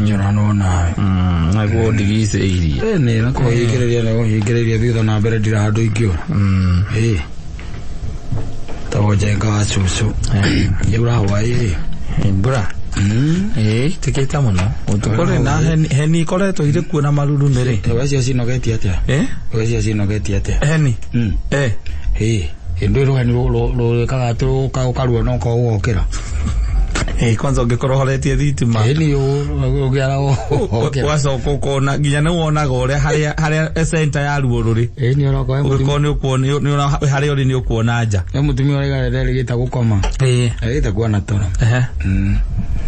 Njorano nawe. Nago digise iri. Ne na ko yigereria thutha na mbere ndira handu ingiura. Tawojenga susu. Yura Hawaii. Mbura. Tiketa muno. Utukore na heni koretwo ire kuona maruru mere. Wacia cinogetie atia? Wacia cinogetie atia? Heni. Ndiro hani lo kaga ukarua no ko gokira. Kwanza ungekorwo horetie thitima. Heni ugiara gokira. Wacoka kuona nginya ni wonaga uria haria center ya ruo ruri. Ni urako uko ni ukuona ni haria uri ni ukuona nja. Ni mutumia uri gare gita gukoma. Gita kuona toro.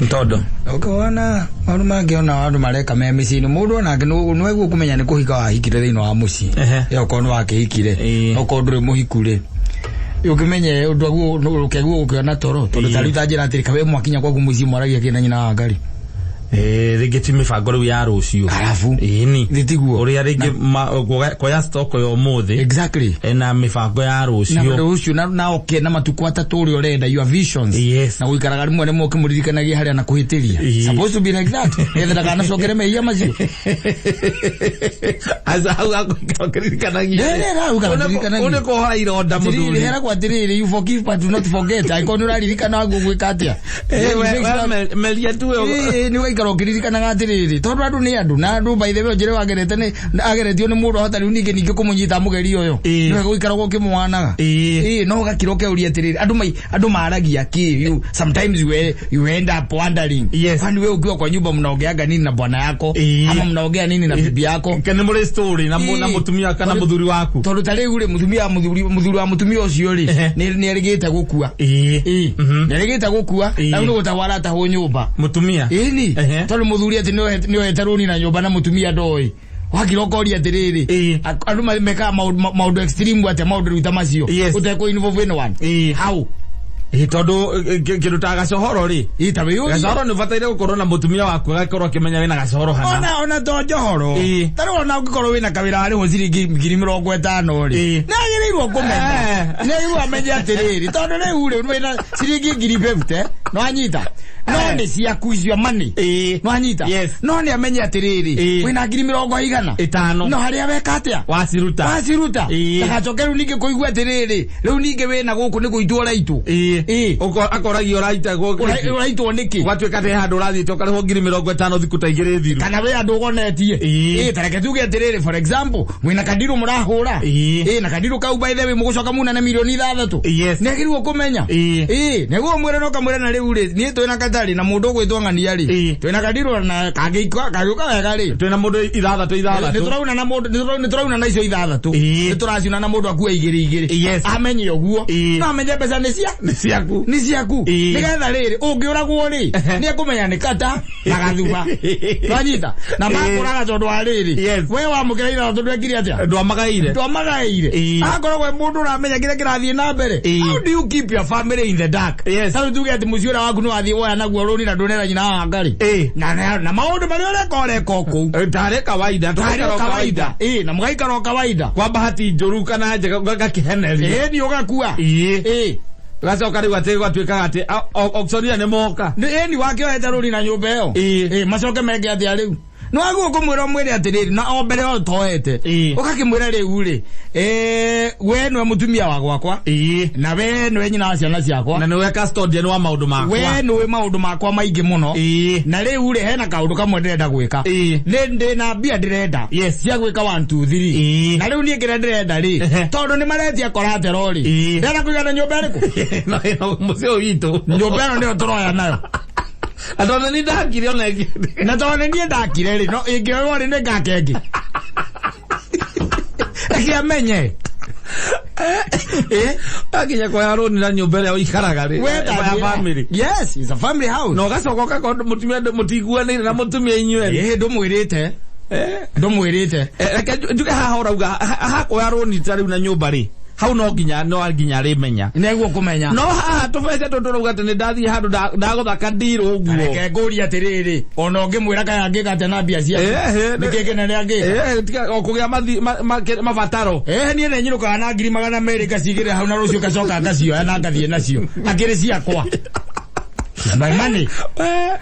Ntondo. Ukona maundu mangiona andu mareka me micini mundu onake no egu kumenya ni kuhika wa hikire thini wa muci. Yo kono wake hikire. Oko nduri muhikure. Ukimenye undu agu ukegua ukiona toro tondu tarita njira atiri kabe mwakinya kwa kumuci mwaragia kina nyina wa ngari. Rĩngĩ mibango rĩu ya rũciũ. Arafu ni thitiguo ũrĩa rĩngĩ koya stock yo mũthĩ. Exactly. Na mibango ya rũciũ. Na rũciũ na okay na matuko atatu ũrĩa ũrenda your visions. Yes. Na guikaraga rimwe nĩ moke mũririkanagia harĩa na kuhĩtĩria. Supposed to be like that. Etha kana cokere mehia macio. Asa hau akuririkanagia. Une ko hora ironda mũthuri. Hera kwa tiriri you forgive but do not forget. Aikoni ũraririkana gwĩka atĩa. Melia tu ni garokiririkana gatiriri tondu andu ni andu na andu by the way njire wagerete ni ageretio ni mundu hota riu ninge kumunyita mugeri uyu ni guikaragwo kimwanaga no gakiroke uri atiriri andu maragia ki sometimes you end up wondering kwani wewe ukiwa kwa nyumba mnaongeaga nini na bwana yako ama mnaongea nini na bibi yako kene muri story na mutumia kana muthuri waku tondu tari ure muthuri wa mutumia ucio ri ni arigite gukua ni arigite gukua na ndu gutawara ta ho nyumba mutumia tondu muthuri ati ni weteruni na nyumba na mutumia ndoi wakirokori atiriri andu meka maundu extreme ati maundu ruta macio uteko involve in one how tondu kindu ta gacohoro ri tabe yo gacohoro ni bataire gukorwo na mutumia waku gakorwo kimenya wina gacohoro hana ona to njohoro tari ona ugikorwo wina kawira ari ho ciringi 50,000 ri na agirirwo kumenya na iru amenye atiriri tondu riu ri wina ciringi 50,000 no anyita no ni ciaku icio mani no anyita no ni amenye atiriri wina 50,000 no haria weka atia waciruta ndagacokeru ninge kuigua atiriri riu ninge wina guku ni guitwo raitu akoragio raitwo niki gwatuika te handu rathiite ukarihwo 50,000 thiku ta igiri thiru kana we andu ugonetie tareke tuge atiriri for example mwina kandiru murahura na kandiru kau by the way mugucoka muna na milioni 6 negirwo kumenya neguo mwira no kamwira na riu ri ni twina katari na mundu gwitwo ng'ania ri twina kandiru na kagika kayuka wega ri twina mundu 6 ni turauna na mundu ni turauna na icio 6 ni turaciuna na mundu akua igiri amenye uguo no amenye pesa ni ciaku nigetha riri ungiuragwo ri ni akumenya ni kata na gathuba twanyita na makuraga tondu wa riri we wa mukiraira tondu ekire atia ndwamagaire akorwo we mundu uramenya kire kirathie na mbere how do you keep your family in the dark sabu tuge ati muciura waku no athie woya naguo runi na ndunera nyina wa ngari na maundu mari ureko ku tare kawaida na mugaikaro kawaida kwa bahati njuru kana njega gakiheneri ni ugakua gacoka riu ati gwatuika ati auctionia ni moka ni wakiohete runi na nyumba iyo macoke menge atia riu no agu kumwira mwire atiriri na ombere o toete ukakimwira riu ri we no mutumia wa gwakwa na we no nyina wa ciana ciakwa na ni we custodian wa maundu makwa we no we maundu makwa maingi muno na riu ri hena kaundu kamwe ndirenda gwika ndi na bia ndirenda cia gwika 1 2 3 na riu nie ngire ndirenda ri tondu ni maretia koratero ri ndenda kuigana nyumba riku no mucio witu nyumba ino ndio turoya nayo adona ni ndakire ona ingi na tone ni ndakire ri no ingi ori ni ngakengi akiamenye akinya kwa yaroni na nyumba ya ikaraga ri ya family yes it's a family house no gacoka ka mutumia mutiguanire na mutumia inywe ndumwirite reke njuge haha urauga hako yaroni tari na nyumba ri hau no nginya rimenya neguo kumenya no haha tubece tuturuga ati ndathi handu ndaguthaka ndiru uguo reke nguri atiriri ona ngimwira kaya ngigate na mbia cia nikigene ria ngi tika okugia mabataro nie ne nyiruka na 200 ngacigire hau na rucio gacoka ngacioya na ngathie nacio akiri ciakwa My money.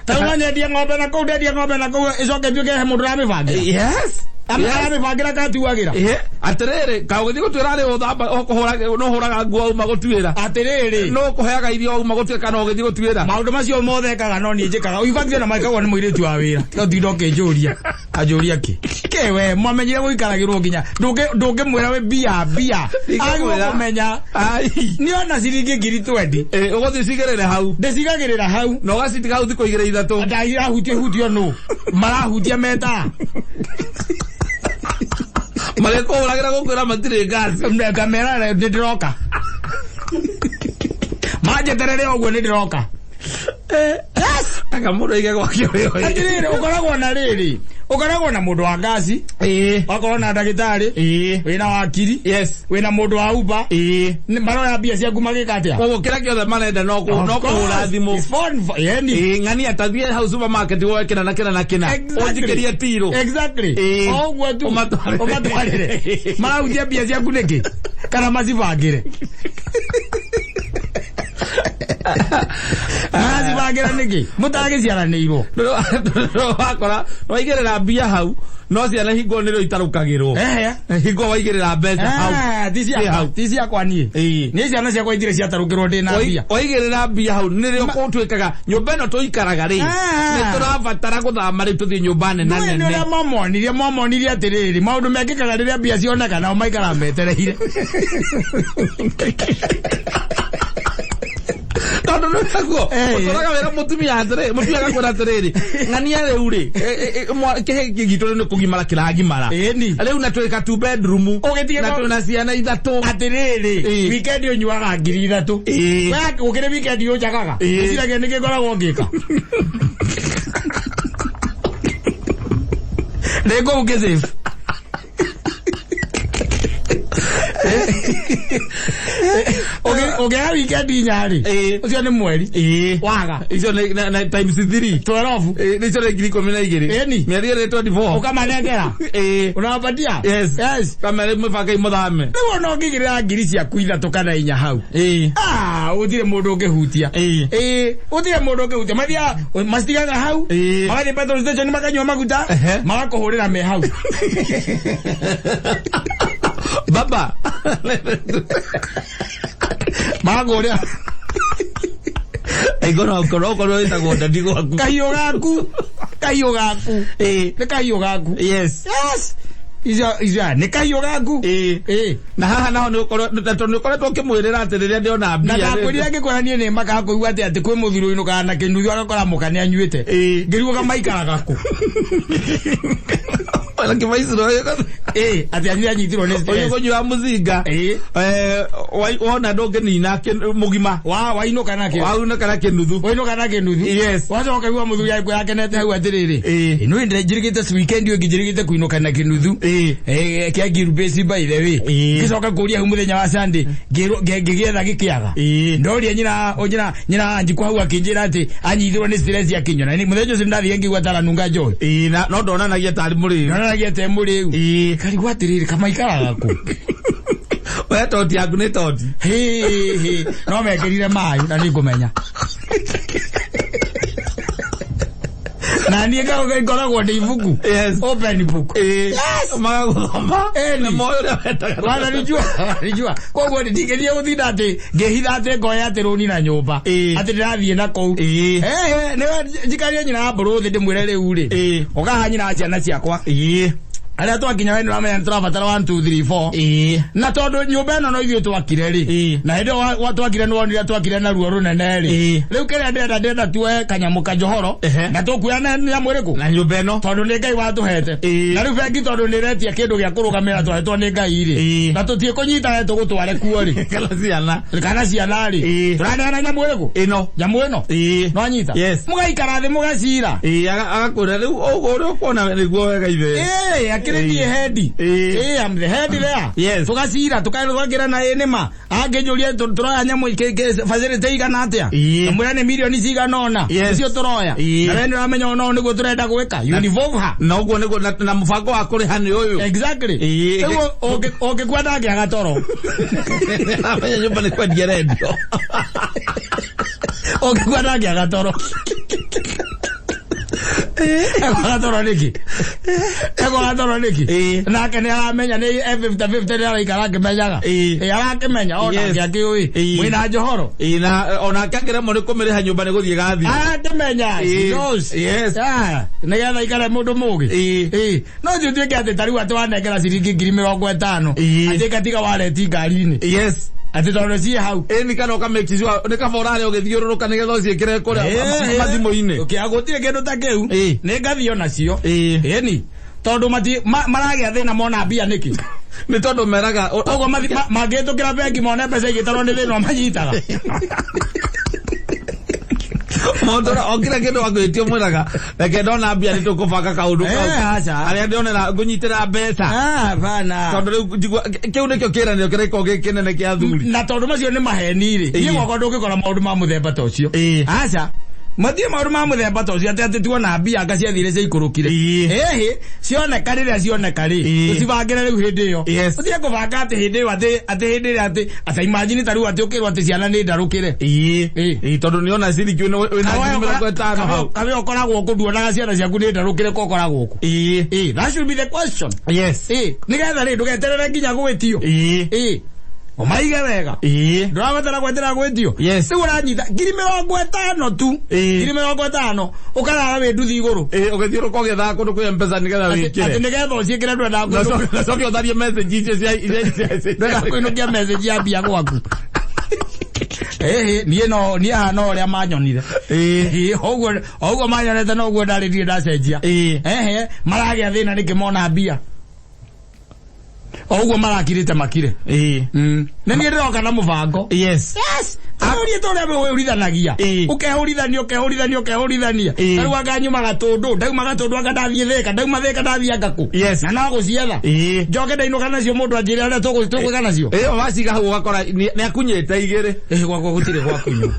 Tahu nyendia ng'ombe na kau nyendia ng'ombe na kau icoke nduke he mundu ramibangira. Yes. Ramibangira katuagira. Atiriri kaugithi gutwira ri uthamba okuhura no huraga nguo uma gutwira. Atiriri no kuheaga irio uma gutwika no githi gutwira. Maundu macio mothe kaga no nie njikaga. Uibathire na maikagwo ni muiritu wa wira. Ndio ngijuria. Ajuria ki. Kewe mwamenyire guikaragirwo nginya. Ndungimwira we bia. Agwo kumenya. Ni ona ciringi ngiri 20. Uguthi cigirire hau. Ndicigagirira hau. No gacitiga hau thiko igire ithatu. Ndaira hutio no. Marahutia meta. Maleko uragira gukwira matire gas. Kamera ndiroka. Maje terere ogwo ndiroka. Yes. Akamura ige kwa kio yo. Atirire ukoragwo na riri. Ukoragwo na mundu wa ngasi. Wakorwo na ndagitari. Wina wakiri. Yes. Wina mundu wa uba. Maroya bia cia kumagika atia. Kogo kira kiothe marenda no kuhura thimu. Yendi. Ng'ani atathie hau supermarket wekena na kina. Ojikiria tiro. Exactly. Ogwo tu. Umatwarire. Marautia bia cia kuniki. Kana macibangire. Mazibagira niki mutagiciaranirwo wakora waigirira mbia hau no ciana hingo niro itarukagirwo hingo waigirira mbeca hau tisia kwani ni ciana cia kwaithire ciatarukirwo ndina mbia waigirira mbia hau nirio kutwikaga nyumba ino tuikaraga ri ni turabatara guthama ri tuthie nyumba nene nene momonirie atiriri maundu mekikaga riria mbia cioneka nao maikara metereire Tondu no tago utoraga wera mutumia Ugakora atiriri ng'ania riu ri kihe gitore ni kugimara kiragimara riu na twika 2 bedroom na tuna ciana ithatu atiriri weekend unyuaga ngiri ithatu we ukire weekend unjagaga iciragia niki ngoragwo ngika Nego ugeze Okay, weekend nyari. Ucio ni mweri. Waga. Icio na times 3. 12. Nicio ni ngiri 12. Mieri ile 24. Ukamanengera. Unawapatia? Yes. Kama mfaka imuthame. Niwe no ngigirira ngiri cia kuitha tukana inya hau. Utire mundu ungihutia. Utire mundu ungihutia. Mathia mastigaga hau. Mathi petrol station makanywa maguta. Magakuhurira me hau. Baba. Magoria. Igoro itagonda ndigo aku. Kahiyo gaku. Ne kahiyo gaku. Yes. Iza ne kahiyo gaku. Na haha naho ni ukore tukimwirira atiriria ndiona mbia. Na gakuria ngikorania ni makakuigwa ati kwi muthiro ino kana kinuthu agakora mukani anyuite. Ngiriuga kamaikara gaku. Wala kimaisiro ati anyitirwo ni stress. Oyo nywa muzinga. Wona ndoge nina mugima. Wainuka nake. Wainuka nake nuthu. Wainuka nake nuthu. Yes. Wacoka iwa muthu yako yakenete hau atiriri. Ino ndirigite weekend yo ngijirigite kuinuka nake nuthu. Kia girubesi by the way. Gicoka kuria hu muthenya wa Sunday. Ngigetha gikiaga. Ndoria nyina njikwa hau akinjira ati anyithirwo ni stress ya kinyona. Ni muthenya ucio ndathie ngigwa tara nunga joy. No ndonanagia tari muri. Nagete muri u kari gwatiriri kama ikaraga ku we toti yaku ni toti no mekirire mai na ni ngumenya na ni ngoragwo ndi ibuku open book magagoma na moyo ria wetaga wala nijua koguo ndigerie guthinda ati ngehitha ati ngoya ati runi na nyumba ati ndirathie na kou niwe njikarie nyina mburu thi ndimwire riu ri ukaha nyina ciana ciakwa aria twakinya we niramenya turabatara 1 2 3 4 na tondu nyumba ino no ithuĩ twakire ri na hĩndĩ ĩyo twakire nĩwonire twakire na ruo rũnene ri rĩu kĩrĩa ndenda tuoe kanyamu kanjohoro na tũkuoya na nyamũ ĩrĩkũ na nyumba ĩno tondu nĩ Ngai watũhete na rĩu bengi tondu nĩ ĩretia kĩndũ gĩa kũrũgamĩrĩra twahetwo nĩ Ngai ri na tũtiĩ kũnyita we tũgũtware kuo ri kana ciana ri tũraneana nyamũ ĩrĩkũ ĩno nyamũ ĩno no anyita mũgaikara thĩ mũgacira agakwĩra rĩu ũguo ũrĩa ũkuona nĩguo wega ithe kireki head I'm the head there yes tukasira tukagira na enema angejulia turoya nyamu facility igana atia mwene milioni ciganona cio turoya na wende ramenya no niguo turenda gwika uniform ha na uguo niguo na mubango wa kuriha ni uyu exactly oke kwenda ngia gatoro amenya nyumba ni kwendia radio oke kwenda ngia gatoro gatoro niki na kene amenya ni F50 ni araikara kimenyaga arakimenya ona ngiaki ui mwina njohoro na ona kakira mo ni kumiriha nyumba ni guthie gathi kimenya yes na getha ikare mundu mugi no jutwe ke ati tariu atwanengera ciringi 50,000 ati katiga waleti ngari-ini yes ati tondu ci hau ni kana ukamekizwa ni kaborare ugithiururuka ni getha uciikire kuria mathimo-ini gutire kindu ta kiu ni ngathio nacio ni tondu maragia thina mona mbia niki ni tondu meraga ogo magitukira bengi mone mbeca igitarwo ni thina manyitaga Mondora okira kindu agwitio mwiraga reke ndona mbia ni tukubanga kaundu acha aria ndionera ngunyitira mbeca bana tondu kiu nikio kiranio kireko gikinene kia thuri na tondu macio ni maheni ri ni gwako ndungikora maundu ma muthemba ta ucio acha mathie maundu ma muthemba ta ucio ati tuona mbia anga ciathire cia ikurukire cioneka riria cioneka ri ucibangire riu hindi iyo uthie kubanga ati hindi iyo ati imagine tariu ati ukirwo ati ciana ni ndarukire tondu niona ciringi wina 50 hau kabe okoragwo kuduonaga ciana ciaku ni ndarukire ko okoragwo ku that should be the question yes nigetha ri ndugeterere nginya gwitio omaige wega ndurabatara gwetera gwetio riu uranyita 50,000 tu 50,000 ukarara wi nduthi iguru ugithiuruka ugetha kundu kwi mpesa nigetha wikire ati nigetha uciikire ndwenda na soki utharie message icio cia ndwenda kuinukia message ya mbia gwaku ni hana uria manyonire oguo manyonete noguo ndaririe ndacenjia maragia thina nikimona mbia oguo marakirite makire na nie ndiroka na mubango yes auri tore we urithanagia ukehurithania riu anganyuma gatundu ndauma gatundu angathie theka ndauma theka ndathia ngaku na nago cietha njoke ndainuka nacio mundu anjire aria tugwika nacio waciga hau ugakora ni akunyite igiri gwakwa gutire gwakunyu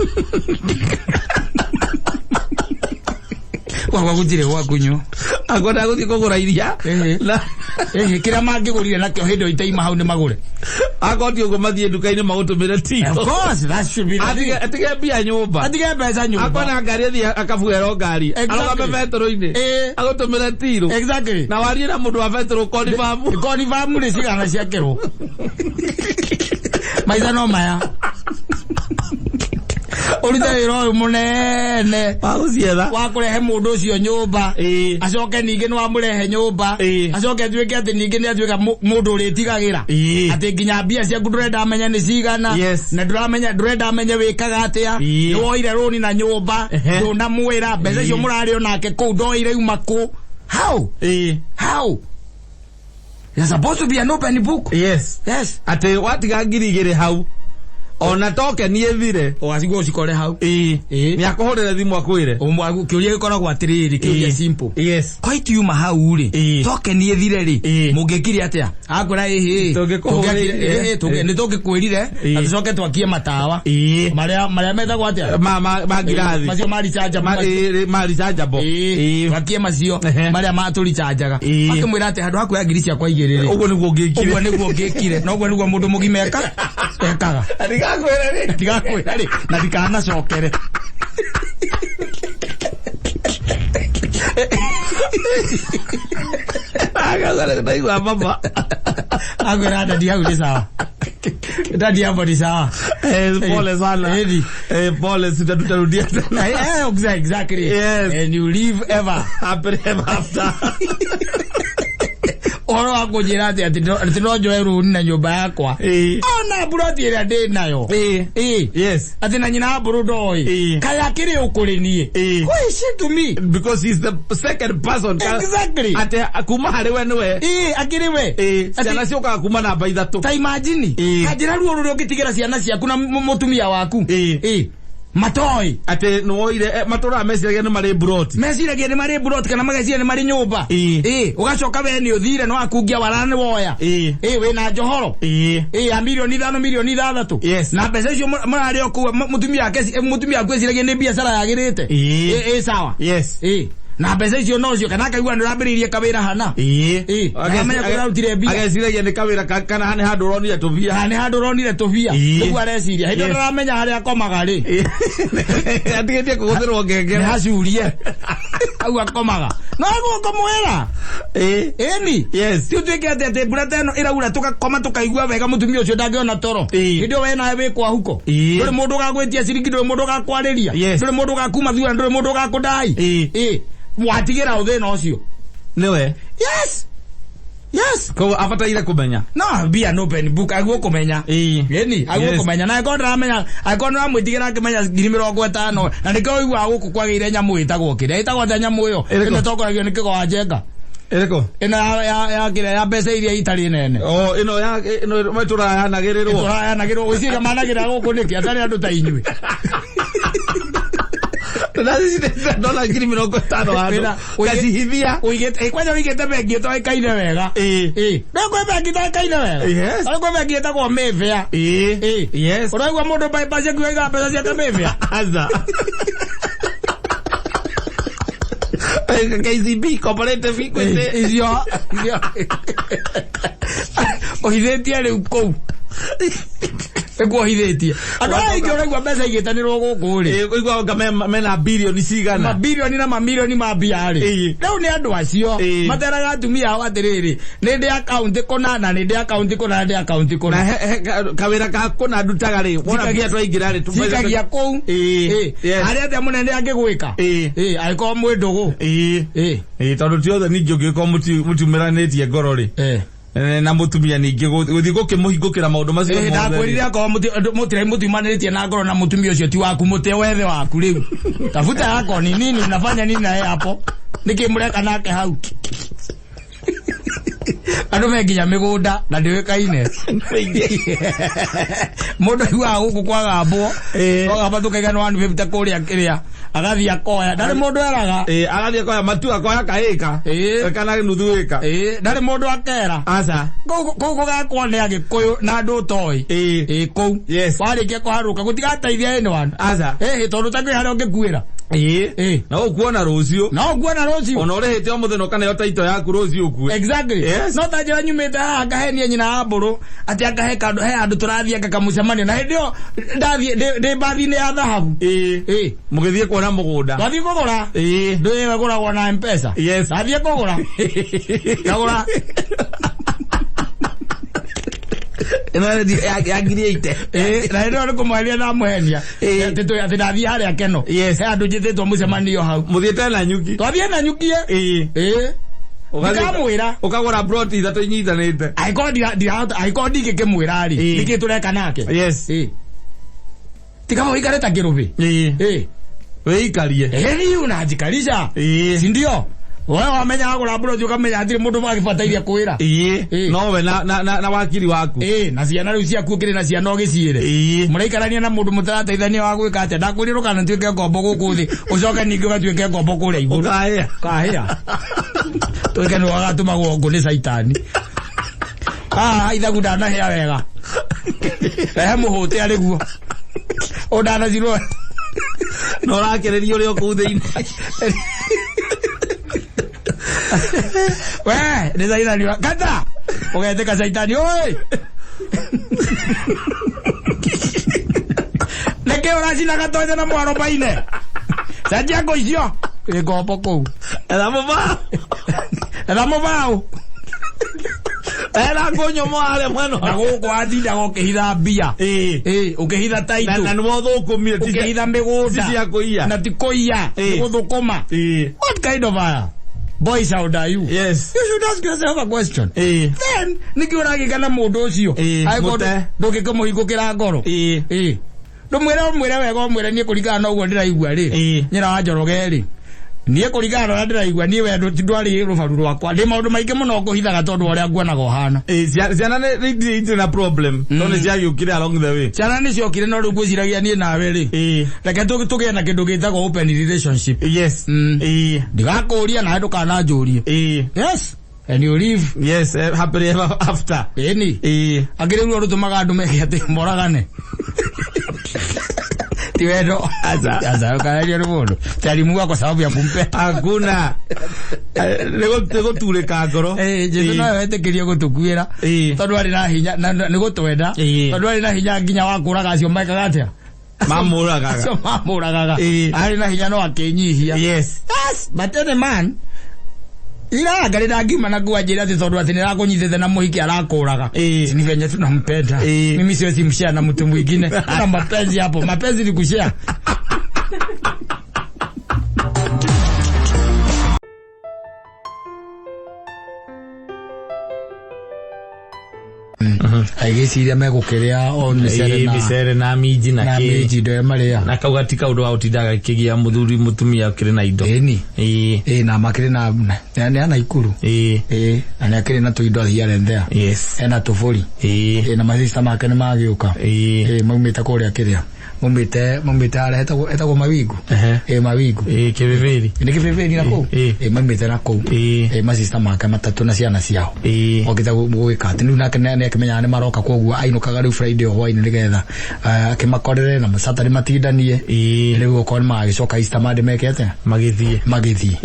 kwa gutire gwakunyu agoda guthi kugura iria na kira mangigurire nakio hindo itaima hau ni magure agoti ugo mathie nduka-ini magutumire tio of course that should be atige mbia nyumba atige mbeca nyumba akona ngari athi akafuero ngari aroga betro-ini agutumire tiro exactly na warie na mundu wa betro confirm ni cigana ciakirwo maica no maya urite wira uyu munene wa kurehe mundu ucio nyumba acoke ningi no amurehe nyumba acoke tuike ati ningi ni atuika mundu uritigagira ati nginya mbia ciaku ndurenda amenya ni cigana na ndurenda amenya wikaga atia ni woire roni na nyumba nduna mwira mbeca icio murari onake kuu ndoire uma ku how you're supposed to be an open book yes ati watiga ngiri igiri hau ona toke ni ethire ogasigwo cikore hau ni akuhurira thimu akwire umwagu kiuria gikoragwo atiriri kiuria simple quite yuma hau ri toke ni ethire ri mungekiri atia akwira ni togikwirire atucoke twakie matawa maria metagwo atia magirathi macio mari charge bo twakie macio maria maturi chargeaga akimwira ati handu hakuya ngiri ciakwa igirire uguo niguo ngikire no uguo niguo mundu mugima ekaga ndigakwira ri na ndikana cokere agora ndaigua mama agora ndadi hau ni sawa ndadi hapo ni sawa pole sana pole sitarudia tena exactly and you live ever happy ever after oro akujira ati no njoe runi na nyumba yakwa ona buroti ira ndi nayo yes ati na nyina buru ndoi kaya kiri ukurinie who is she to me because he's the second person exactly ati akuma hari we niwe akiri we ciana cioka akuma namba 3 ta imagine hajira ruo rurio ngitigira ciana ciaku na mutumia waku matoi ate no ile matora mesiragia ni mari broti mesiragia ni mari broti kana magacia ni mari nyumba ugacoka we ni uthire no akungia warane woya we na njohoro a milioni 5 milioni 6 na mbeca icio marari okuwa mutumia akwesiragia ni biashara yagirite sawa na mbeca icio no cio kana kaigua ndurambiririe kawira hana akamenya kurarutire mbia ageciragia ni kawira kana hane handu ronire tubia niguo areciria hindi ndaramenya haria akomaga ri atigetie kuguthirwo ngengere hacurie au akomaga no guo kumwira eni tiu twike ate burata ino iraura tukakoma tukaigua wega mutumia ucio ndangiona toro ndio we nawe wikwa huko nduri mundu gagwetia ciringi nduri mundu gakwariria nduri mundu gakuma thura nduri mundu gakundai mwatigira uthina ucio niwe yes ko afataire kumenya no bia no pen book aguo kumenya yeni aguo kumenya na ndamenya mwitigira kimenya 50 na ndiko igwa guku kwagire nyamu itagwo kire itagwo nyamu iyo ine tokoragio ni kigo ajenga ereko ina ya kire ya mbeca iria itari nene ino matura yanagirwo gwiciria managira guku niki atari andu ta inyui dola 50 hano kajihithia kwanja wigete bengi to ikaine wega ndakwe bengi to ikaine wega ndakwe bengi etagwo mevea uraigua mundu bypass kuiga mbeca cia mevea aza KCB cooperative ikwete icio ohithetie riu kou ego hithetie andu aingi uraigua mbeca igitanirwo guku ri igwa mena bilioni cigana mabilioni na mamilioni ma mbia ri riu ni andu acio materaga atumia ao atiriri ni ndi account kona na ni ndi account kona ndi account kona kawira ka kona ndutaga ri wona bia twaingira ri tukagia kou ari ate munene angigwika aiko mwendugu tondu ti othe ningi ungiko mutimiranitie ngoro ri na mutumia ningi guthi gukimuhingukira maundu macio ndakwirire akwa mutimaniritie na ngoro na mutumia ucio ti waku mute wethe waku riu tafuta yako ni nini unafanya nini naye hapo nikimureka nake hau andu menginya migunda na ndiwikaine mundu igwa guku kwagambwo ogamba tukaiga no 150 kuria kiria agathia koya ndari mundu eraga agathia koya matu akoya kaika kana nuthu ika ndari mundu akera aca kugu gakwone agikuyu na ndu toi kou warikia kuharuka gutigateithia ene wana aca tondu takwi haria ungikuira na ukuona rucio ona urihite o muthenya kana yo taito yaku rucio ukue exactly no ta njira nyumite haha ngahenia nyina amburu ati akahe kandu he andu turathie ngakamucemania na hindio ndathie ndi bathi-ini ya thahabu mugithie kuona mugunda twathie kugura ndiwe guragwo na mpesa ndathie kugura ngagura agiriite na ndio ndikumwaria na muhenia ati ndathie haria keno he andu njithitwo mucemanio hau muthiete na nyuki twathie na nyuki ukamwira ukagura broti ithatu inyitanite aiko ndingikimwira ri niki tureka nake tikamo ikareta kirubi weikarie riu na njikarisha si ndio wewe wamenya agura broti ukamenya atiri mundu agibataire kwira no we na wakiri waku na ciana riu ciaku kiri na ciana ogiciire muraikarania na mundu mutarateithania wa gwika atia ndakwirira kana ntuike ngombo guku thi ucoke ningi ugatuike ngombo kuria iguru kahia tuike ni wagatuma gongo ni saitani ithagu ndanahea wega he muhute ari guo undanacirwo no rakiriria uri oku thiini we ni saitani kata ugeteka saitani oi neke uracina gatonya na mwaro baine sajia ngo icio ngombo kou etha mubao era ngonyomo ale mwano na guku athinda gukihitha mbia ukihitha taitu na nimo thukumire ukihitha migunda cia kuia na tikuia guthukuma what kind of a boy sound are you? Yes, you should ask yourself a question. Then nikiuragikana mundu ucio aiko ndukikumuhingukira ngoro ndumwire wega umwire nie kuringana na uguo ndiraigua ri nyira wa Njoroge ri nie kuringana na ndiraigua nie we ndwari rubaru rwakwa ndi maundu maingi muno nguhithaga tondu uria nguonaga uhana ciana ni na problem tondu ciagukire along the way ciana ni ciokire no riu ngwiciragia nie nawe ri reke tugie na kindu gitagwo open relationship yes ndigakuria na ndukana njurie yes and you live happily ever after agiriru rutumaga andu meke ati moragane tiwendo aza kaeria rubondo talimuwa kwa sababu ya kumpe hakuna nego tureka ngoro jesu no wetekiria gutukuira tondu ari na hinya ni gutwenda tondu ari na hinya nginya wakuraga acio maikaga atia mamuragaga ari na hinya no akenyihia yes but any man ila gari na ngima na kuajira ati tondu ati nirakunyithite na muhiki arakuraga ni venye tunampenda mimi siwezi mshare na mtu mwingine na mapenzi hapo mapenzi ni kushare aigeciria megukiria on sere na miji na miji ndo maria na kaugatika undu wa utindaga kigia muthuri mutumia kire na indo na makire na ana ikuru ana kire na tuindo hiare ndea ena tufuri na masista make ni magiuka maumite kuria kiria mumite ara etagwo mawigu mawigu kibeberi ni kibeberi na ku maumite na ku masista make matatu na ciana ciao okita gwika ati nake ne kimenya ne maroka koguo ainukaga riu Friday hwaini nigetha akimakorere na musatari matindanie riu okon magicoka Easter mande mekete magithie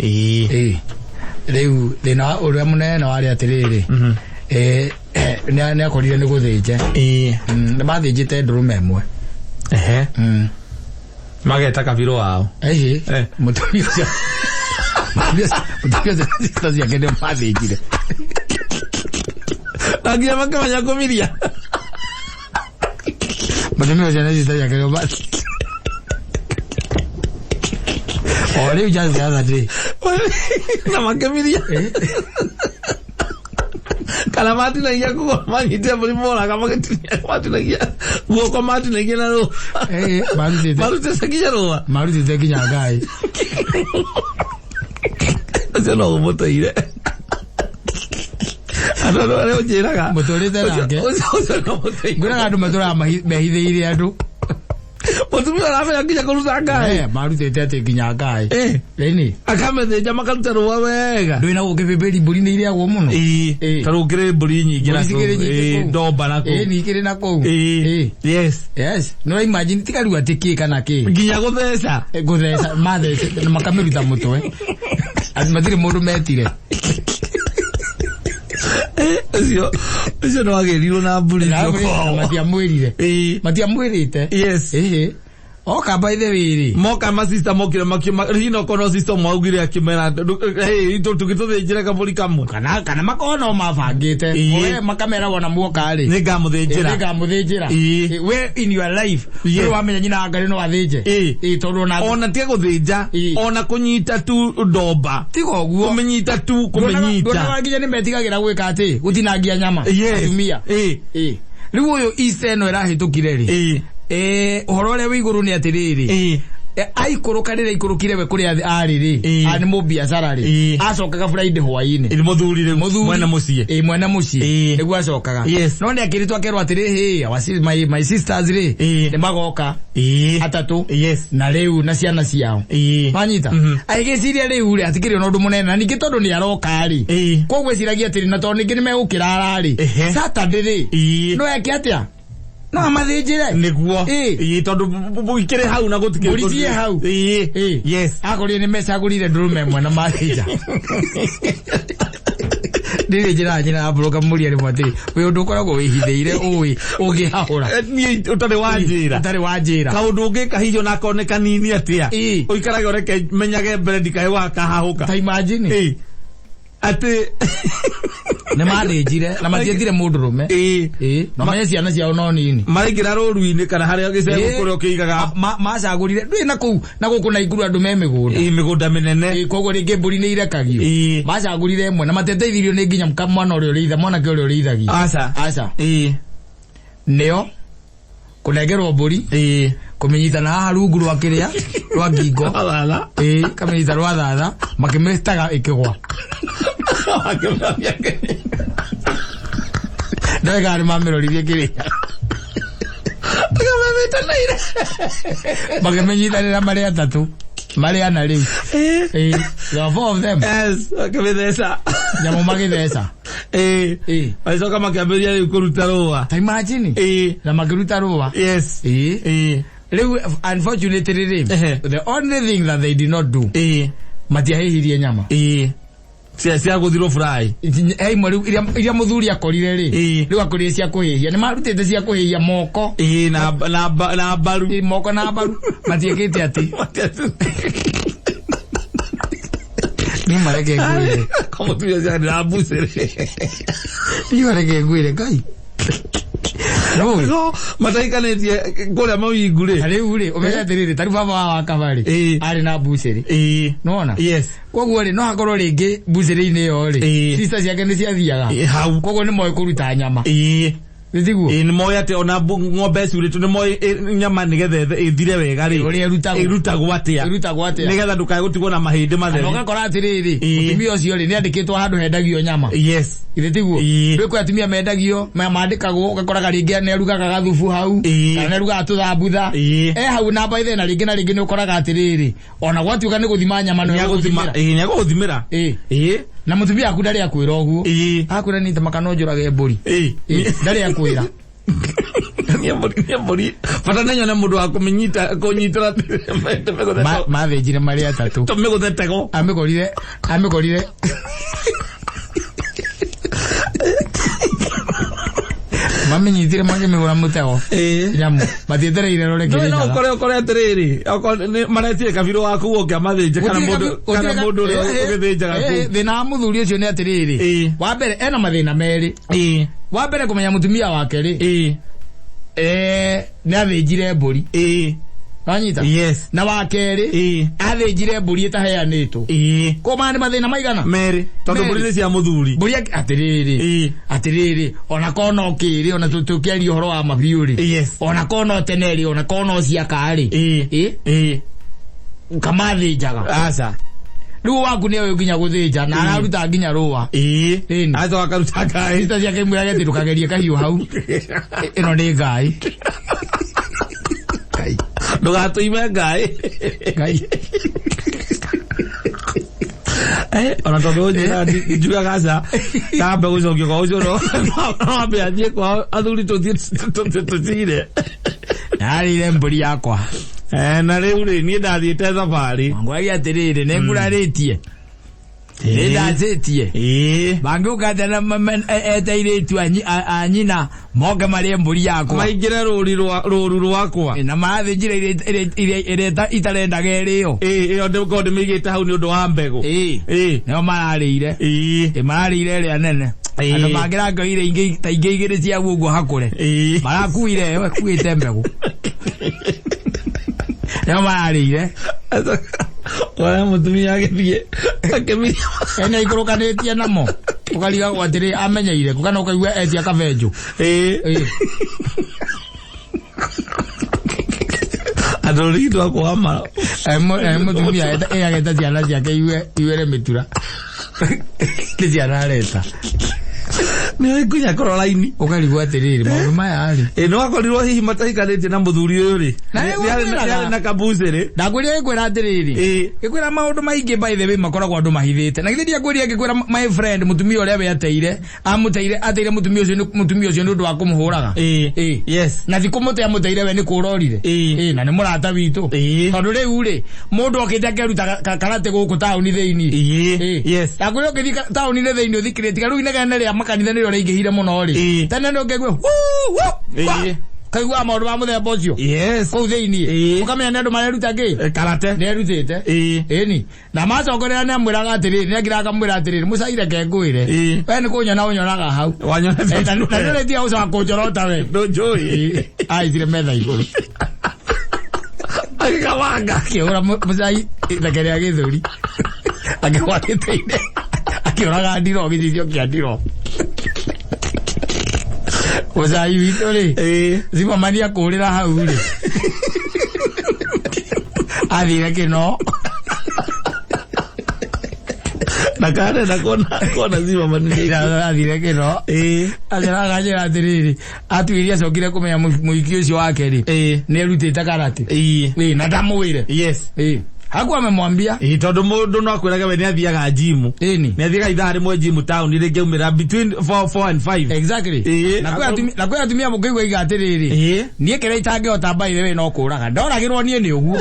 riu thina uria munene wari atiriri ne akorire ni guthinje ne mathinjite ndurume emwe mageta kabiro wao mutumia stasi ya kende mathinjire agia makamanya kumiria mutumia stasi ya kende mathinjire ole ujazi hata ti na makamiria kala mati na iya ko mangite buri mola kama ketinya mati na iya go ko mati na iya na ro maru sakija ro maru sakija gai no moto ire ano leo jiraga motore terake gura andu matura mehithiire andu mutumia arafanya kinya kuruta ngai maru tete kinya ngai ni akamethenja makaruta ruwa wega ndwina gukibeberi mburi ni iria gwo muno tarukire mburi nyingi na ndomba nako ni kire nako yes no imagine tikaru atiki kana ki nginya gutheca mathece makameruta mutwe azimatire mundu metire Eso no agerirwo na mburi matiamwirite yes oka by the way moka masista mokire hino kono sister mwaugire akimera tugituthinjira kaburi kamwe kana makono mabangite we makamera wona muoka ri ningamuthinjira we in your life we wamenya nyina ngari no athinje tondu na ona tie guthinja ona kunyita tu ndomba tigo guo kumenyita tu kumenyita ndona wanginya ni metigagira gwika ati gutinangia nyama atumia riu uyu iseno irahitukire ri uhoro uria wi iguru ni atiriri aikurukanire ikurukire we kuri ari ri ani mu biashara ri acokaga Friday hwaini ni muthurire mwena mucie mwena mucie niguo acokaga no ni akiritwa kerwa atiri my sisters ri ni magoka atatu na riu na ciana ciao manyita aigeciria riu ri atikiri no ndu munene na ningi tondu ni aroka ri kogwe ciragia atiri na tondu ningi ni megukira ri Saturday ri no yake atia no mathinjire niguo tondu buikire hau na gutikire burizie hau yes akori ni mecagurire ndurume mwe na mathinja ndire njira abroka muri ari mwatiri we undu ukoragwo wihithiire uwi ugihahura ni utari wanjira kaundu ungi kahijo na koneka nini atia uikarage ureke menyage mbere ndikae wakahahuka ta imagine ati ne mathinjire na matiethire mundurume na manya ciana ciao no nini maraingira roruini kana haria gicego kurio kiigaga macagurire ndui na guku na iguru andu me migunda minene koguo ringi mburi ni irekagio macagurire emwe na mateteithirio ni nginya mwana uria uritha mwanake uria urithagia aca nio kunengerwo mburi kumenyitana haha rungu rwa kiria rwa ngingo kamĩnyita rwa thatha makĩmĩtaga ĩkĩgwa ndagĩka nĩ mamĩrorithie kĩrĩa makĩmĩnyitanĩra marĩ atatũ marĩ ana rĩu the four of them makĩmĩtheca nyamũ magĩtheca magĩcoka makĩambĩrĩria rĩu kũruta rũa ta imagine na makĩruta rũa rĩu unfortunately the only thing that they did not do matiahihirie nyama cia gũthirwo fry imwe iria mũthuri akorire rĩu akorire cia kũhĩhia nĩ marutĩte cia kũhĩhia moko na mbaru moko na mbaru matiĩkĩte atĩ ni mareke ngwire mũtumia cia na mbucĩrĩ ni mareke ngwire Ngai no mataikanĩtie kũrĩa mawingu rĩu ũmenya atĩrĩrĩ tarĩ baba wa Kabarĩ arĩ na mbucĩrĩ nona koguo no hakorwo rĩngĩ mbucĩrĩ-inĩ ĩyo sister ciake nĩ ciathiaga hau koguo nĩ moĩ kũruta nyama Nĩtiguo nĩ moĩ atĩ ona ng'ombe ciurĩtwo nĩ moĩ nyama nĩgetha ĩthire wega ũrĩa ĩrutagwo atĩa nĩgetha ndũkae gũtigwo na mahĩndĩ matheri ũgakora atĩrĩrĩ mũtumia ũcio nĩ andĩkĩtwo handũ hendagio nyama Nĩtiguo rĩu kwa atumia mendagio mandĩkagwo ũgakoraga rĩngĩ nĩ arugaga gathubu hau kana nĩ arugaga tũthambutha hau namba ithe na rĩngĩ nĩ ũkoraga atĩrĩrĩ ona gwatuĩka nĩ gũthima nyama nĩ agũthimĩra na mutumia aku ndarĩ akwĩra ũguo akwĩra nĩ makanonjorage mbũri ndarĩ akwĩra nĩ mbũri bata nĩ nyone mũndũ wa kũnyitĩra mathĩnjire marĩ atatũ tũmĩgũthe tego amĩkorire mamenyitire makĩmĩgũra mũtego nyamũ matietereire rore kĩrĩnyaga no ũkore atĩrĩrĩ maretie kabirũ waku ũkĩa mathĩnje kana mũndũ ũrĩa ũgĩthĩnjaga kũu thĩna wa mũthuri ũcio nĩ atĩrĩrĩ wa mbere ena mathĩna merĩ wa mbere kũmenya mũtumia wake nĩ athĩnjire mbũri wanyita na wa kerĩ athĩnjire mbũri ĩtaheanĩtwo kũma nĩ mathĩna maigana merĩ tondũ mbũri nĩ cia mũthuri mbũri atĩrĩrĩ ona kona ũkĩrĩ ona tũkĩaria ũhoro wa mabiũ ona kona ũtenerĩ ona kona ũciakarĩ kamathĩnjaga aca rĩu waku nĩ ũyũ nginya gũthĩnja na araruta nginya rũa acoka akaruta ngaĩ cita ciake imwĩrage atĩ ndũkagerie kahiũ hau ĩno nĩ ngaĩ ndũgatũime ngaĩ ona tondũ njugaga ca tambe gũcokio kwa ũcio no ambe athiĩ kwa athuri tũthiĩ narĩire mbũri yakwa na rĩu niĩ ndathiĩte thabarĩ ngwaria atĩrĩrĩ nĩ ngurarĩtie nĩ ndacĩtie mangĩũka eteirĩtu anyina moke marĩe mbũri yakwa maingĩre rũru rwakwa na marathĩnjire ĩrĩa itarendaga ĩrĩo ĩyo ndĩkorwo ndĩmĩigĩte hau nĩ ũndũ wa mbegũ nĩo mararĩire mararĩire ĩrĩa nene andũ mangĩrangoire ta ingĩ igĩrĩ cia guoguo hakũre marakuire kuĩte mbegũ nĩo mararĩire Kwaria mũtumia agĩthiĩ ena ikũrũkanĩtie namo ũkariga atĩrĩ amenyeire kana ũkaigua etia kabenjũ andũ rĩgitwo akwa mara mũtumia ageta ciana ciake iwere mĩtura nĩ ciana areta nĩ nginya korwo laini ũkarigwo atĩrĩrĩ maũndũ maya rĩ no akorirwo hihi matahikanĩtie na mũthuri ũyũ rĩ nĩ na kabucĩrĩ ndagwĩria gĩkwĩra atĩrĩrĩ gĩkwĩra maũndũ maingĩ by the way makoragwo andũ mahithĩte na githĩria ngwĩria gĩkwĩra my friend mũtumia ũrĩa we ateire ateire mũtumia ũcio nĩ ũndũ wa kũmũhũraga na ti kũmũte amũteire we nĩ kũrorire na nĩ mũrata witũ tondũ rĩu rĩ mũndũ okĩte akĩruta karate gũkũ taũni thĩinĩ ndagwĩria ũkĩthiĩ taũni-inĩ thĩinĩ ũthikĩrĩtie rĩu inegene rĩa makanitha nĩrĩo rĩingĩhire mũno rĩ tene nĩ ũngĩgua kaigua maũndũ ma mũthemba ũcio kũu thĩinĩ ũkamenya nĩ andũ mareruta karate nĩ erutĩte ĩni na macokorera nĩ amwĩraga atĩrĩrĩ nĩ agĩraga mwĩra atĩrĩrĩ mũcaire ke ngwĩre we nĩ kũnyona ũnyonaga hau na nĩ tia ũcoka kũnjorota we ndũnjũĩ aithire metha igũrũ agĩkawanga akĩhũra mũcai ithake rĩa gĩthũri akĩgwatĩte-ine akĩũraga ndiro gĩcicio kĩa ndiro mũcai witũ rĩ cimamania kũrĩra hau rĩ Athire kino. Nakare nakona zima manini. Athire kino. Ajara gajira atiriri. Atuiria cokire kumenya muiki ucio wake ri. Ni rutite karate. Na ndamwire. Yes. Hakuwa amemwambia tondu mundu no akwiraga we ni athiaga gym ni athiaga ithaa rimwe gym town ile ngeumira between 4 and 5 exactly na kwa atumia mukiigwa igatiriri nie kire itange otamba ile we no kuraga ndoragirwo nie ni uguo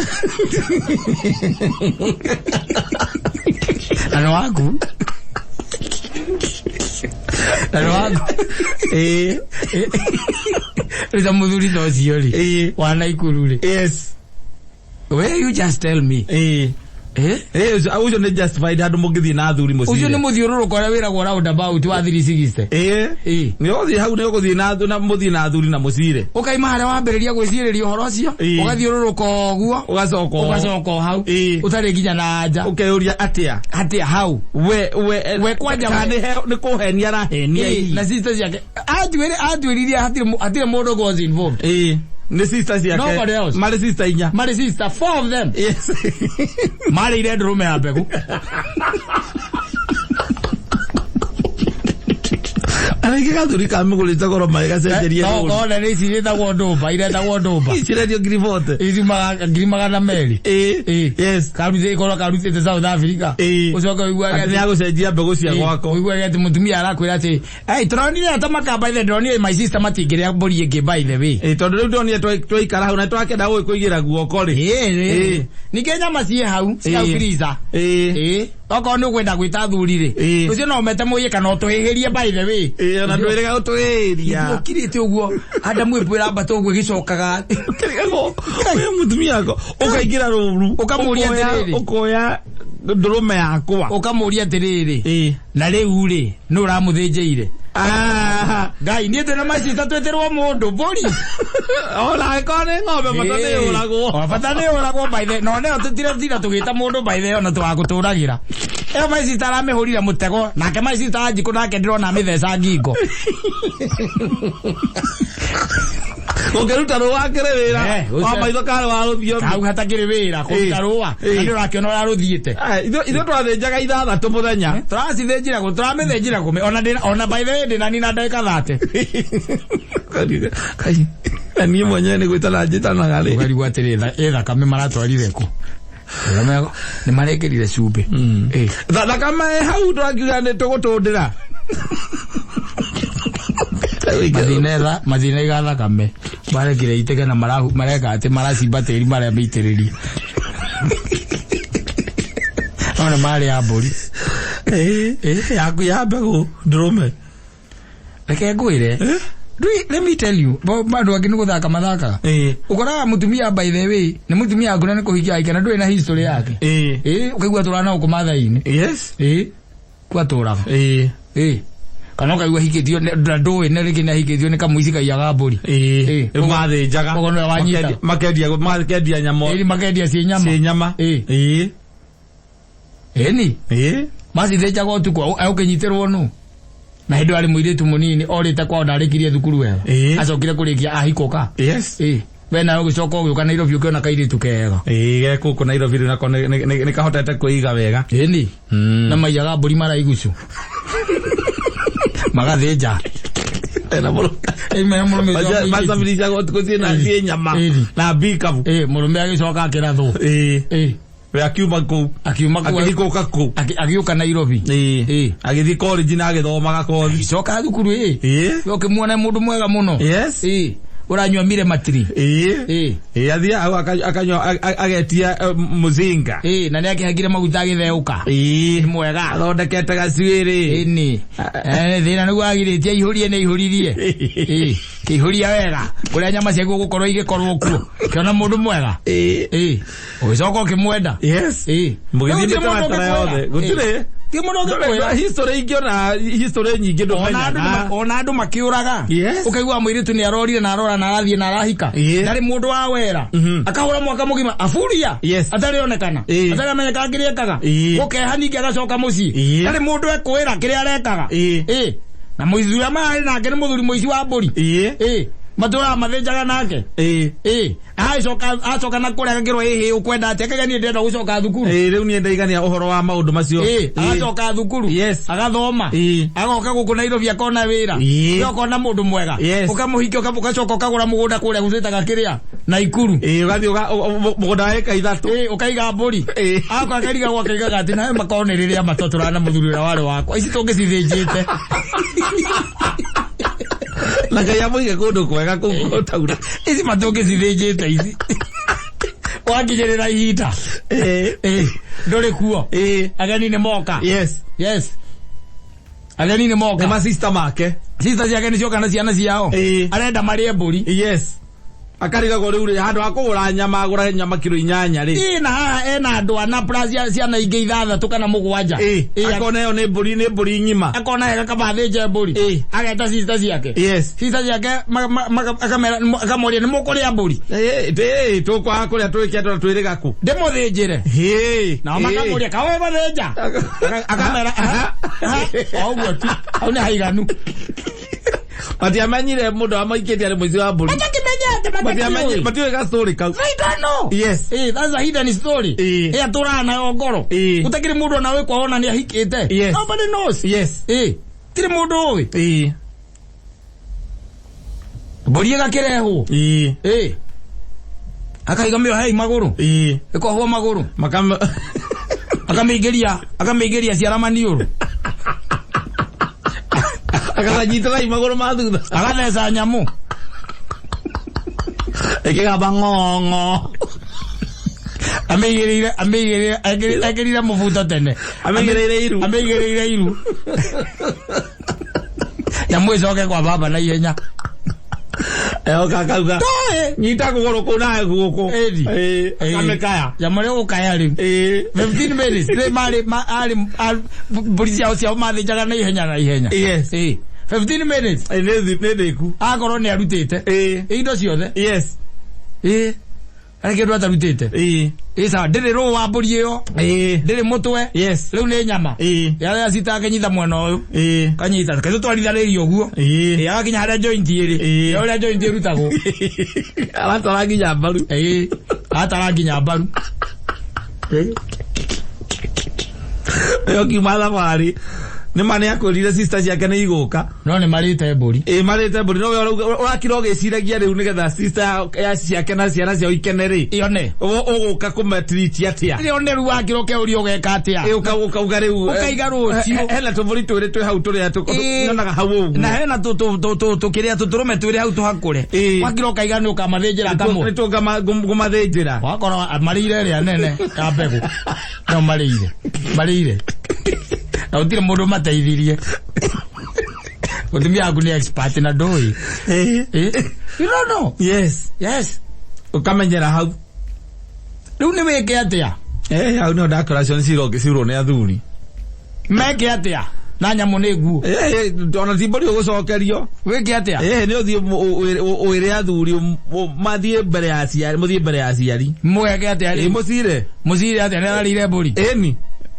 ano waku Rita muthuri no ciori wana ikururi. Yes. Where you just tell me. Ucio ni justified handu mungithi na athuri mucii. Ucio ni muthiururuko ria wiragwo round about wa 360. Ni othi hau ni uguthi na muthi na athuri na mucii. Ukaima haria wambiriria gwiciriria uhoro ucio. Ugathiururuka oguo. Ugacoka hau. Utari nginya na nja. Ukeuria atia hau. We kwanja ni kuhenia arahenia. Na sisters yake. Atwiririe hatire mundu was involved. The sisters yake. Nobody else. Mari sister inya. Mari sister, 4 of them. Yes. Mari ile drume hapo. Anaiga thuri kamugulita goro maega cenjeria no no na ni cirita gondomba ireta gondomba ciredio grivote magana meri yes karutite South Africa ucoka wiguaga ni agucenjia mbegu cia gwako wiguaga ati mutumia arakwira ati hey tronire atamaka by the drone my sister matingiria mburi ingi by the way tondu riu ndonire twaikara hau na twakenda gwe kuigira guoko ri ni Kenya macie hau cia freezer oko ni gwenda gwita thuri ri ucio no mete muye kana tuhihirie by the way na ndwirega utuhiria ukirite uguo anda mwipwira mbato uguo gicokaga we mutumia wako ukaingira ruru ukamuria atiriri ukoya ndurume yakwa ukamuria atiriri na riu ri no uramuthinjire Gai ni tena maisha tweterwo mundu bori ola kone ngombe matane uragwo batane uragwo by the no ne tutira tugita mundu by the ona twaguturagira e maisha taramehurira mutego nake maisha taji kunake ndirona mitheca ngingo ukeruta ruwa kirewira wa maitho kare wa ruthio kau hatakiri wira kuruta ruwa ndio rakiona ra ruthiite itho twathenjaga ithathatũ muthenya turacithenjira go turamĩthenjira go ona by the way ndina nina ndeka 30 ni mwenyewe ni gwitana njitanaga ri ukarigwa atirira thakame maratwarire ku ni marekerire cumbi thakame hau twakiuga ni tugutundira mathina iga thakame marekire iteke na mareka ati maracimba tĩri maria mĩitĩrĩrie ona mari ya mburi yaku ya mbegu ndurume reke ngwire let me tell you bandu angĩ nĩ gũthaka mathaka ukoraga mutumia by the way ni mutumia ngũna nĩ kũhikia aikana ndũrĩ na history yake ukaigua tũrana ũkũ mathainĩ yes kwa tũraga kana kaigua hikithio ndũĩ nĩ rĩngĩ na hikithio nĩ kamuici kaiyaga mbũri mathinjaga ũgono wanyita makendia nyama makendia cie nyama ni macithenjaga ũtukũ ũkĩnyitĩrwo nũ na hĩndĩ arĩ mũirĩtu mũnini orĩte kwao ndarĩkirie thukuru wega acokire kũrĩkia ahikoka wena ũgĩcoka ũgĩũka Nairobi ũkĩona kairĩtu kega gekuku Nairobi nako nĩ kahotete kwĩiga wega ni na maiyaga mbũri maraigucu magathenja masabilisha gũthiĩ na thiĩ nyama na mbikabu mũrũme agĩcoka akĩrathwo we akiuma kũu agĩthikũka kũu agĩũka Nairobi agĩthiĩ college na agĩthomaga kothi coka thukuru ũkĩmuona mũndũ mwega mũno uranywa mire matiri athia au akanywa agetia muzinga na nĩ akĩhangire maguta agĩtheuka mwega athondekete gacuĩrĩ ni thĩna nĩguo agirĩtie ihũrie nĩ ihũririe kĩihũria wega kũrĩa nyama ciaguo gũkorwo igĩkorwo kuo kĩona mũndũ mwega ũgĩcoka ũkĩmwenda mũgĩthiĩ mĩtaratara yothe gũtirĩ history ingiona history nyingĩ ndũmenyaga ona andũ makiũraga ukaigua mũirĩtu nĩ arorire na arora na arathiĩ na arahika ndarĩ mũndũ wa wera akahũra mwaka mũgima afuria atarĩ onekana atarĩ amenyeka ngĩrĩekaga ũkeha ningĩ agacoka mũciĩ ndarĩ mũndũ ekwĩra kĩrĩa arekaga na mũithuri marĩ nake nĩ mũthuri mũici wa mbũri matura mathenjaga nake acoka na kuria ngirwo ukwenda atia kaga ni ndenda gucoka thukuru riu ni ndaigania uhoro wa maundu macio agacoka thukuru agathoma agoka guku Nairobi akona wira ukona mundu mwega ukamuhikia ukacoka ukagura mugunda kuria gucitaga kiria Naikuru ugathi mugunda wa eka 3 ukaiga mburi akwa akariga gwakaiga gati nawe makoneriria matotora na muthurira wale wakwa ici tungicithinjite na kaya muige kundu kwega kutaura ici matungi cithinjite ici wakinyirira ihinda nduri kuo ageni ni moka ageni ni moka ma sister make sister ciake ni cioka na ciana ciao arenda marie mburi akariga gore uri handu akugura nyama agura nyama kilo 8 ri na haha ena andu ana plus ciana ingi 6 kana 7 akona yo ni mburi ngima akona hega kabathinje mburi ageta sister ciake sister ciake akamoria ni mukuria mburi tukwa kuria twikia twiriga ku ndimuthinjire na makamoria kawe bathinja akamera augo tu au ni haiganu matiamanyire mundu amaikete ari muizi wa mburi matiwega story kau I don't know that's a hidden story aturana yo ngoro utakiri mundu na we kwaona ni ahikite nobody knows tiri mundu we mburi gakireho akaigamio hai maguru iko ho maguru akamigeria ciara maniuru akazanyita maguru mathutha agathesa nyamu ekigamba ngongo amigirire mubuto tene amigirire iru nyamu icoke kwa baba na ihenya kakauga nyita kugoro kuna guko kamekaya jamare ukaya ri 15 minutes they mari polisi au cia mathinjaga na ihenya 15 minutes nedeku agoro ni arutite indo ciothe areke ndo atarutite isa ndiri ro wa mburi iyo ndiri mutwe riu ni nyama ya cita kenyitha mwena uyu kanyita kazo twarithanirio guo agakinya haria joint iri uria joint irutagwo arataranginya mbaru ataranginya mbaru yo kimatha bari ni mane akorire sister ciake ni iguka no ni marite mburi marite mburi no urakira ugiciragia riu nigetha sister ya ciake na ciana cia ikeneri iyo ne uguka kumatreat atia iyo ne ru wakiro ke uri ugeka atia ukauga riu ukaiga rucio hela tuvuri twiri twi hau turi nyonaga hau ugu na hena tukiria tuturume twiri hau tuhakure wakiro ukaiga ni ukamathinjira kamwe ni tungumathinjira wakora marire ria nene ya mbegu no marire na utire mundu mateithirie Mutumia aku ni expert na doi you don't know yes ukamenyera hau riu ni weke atia hau no decoration ciro ni athuri meke atia na nyamu ni guo ona timbori ugucokerio weke atia ni uthie uire athuri mathie mbere ya aciari muthie mbere ya aciari mweke atia mucire atia ni arire mburi ni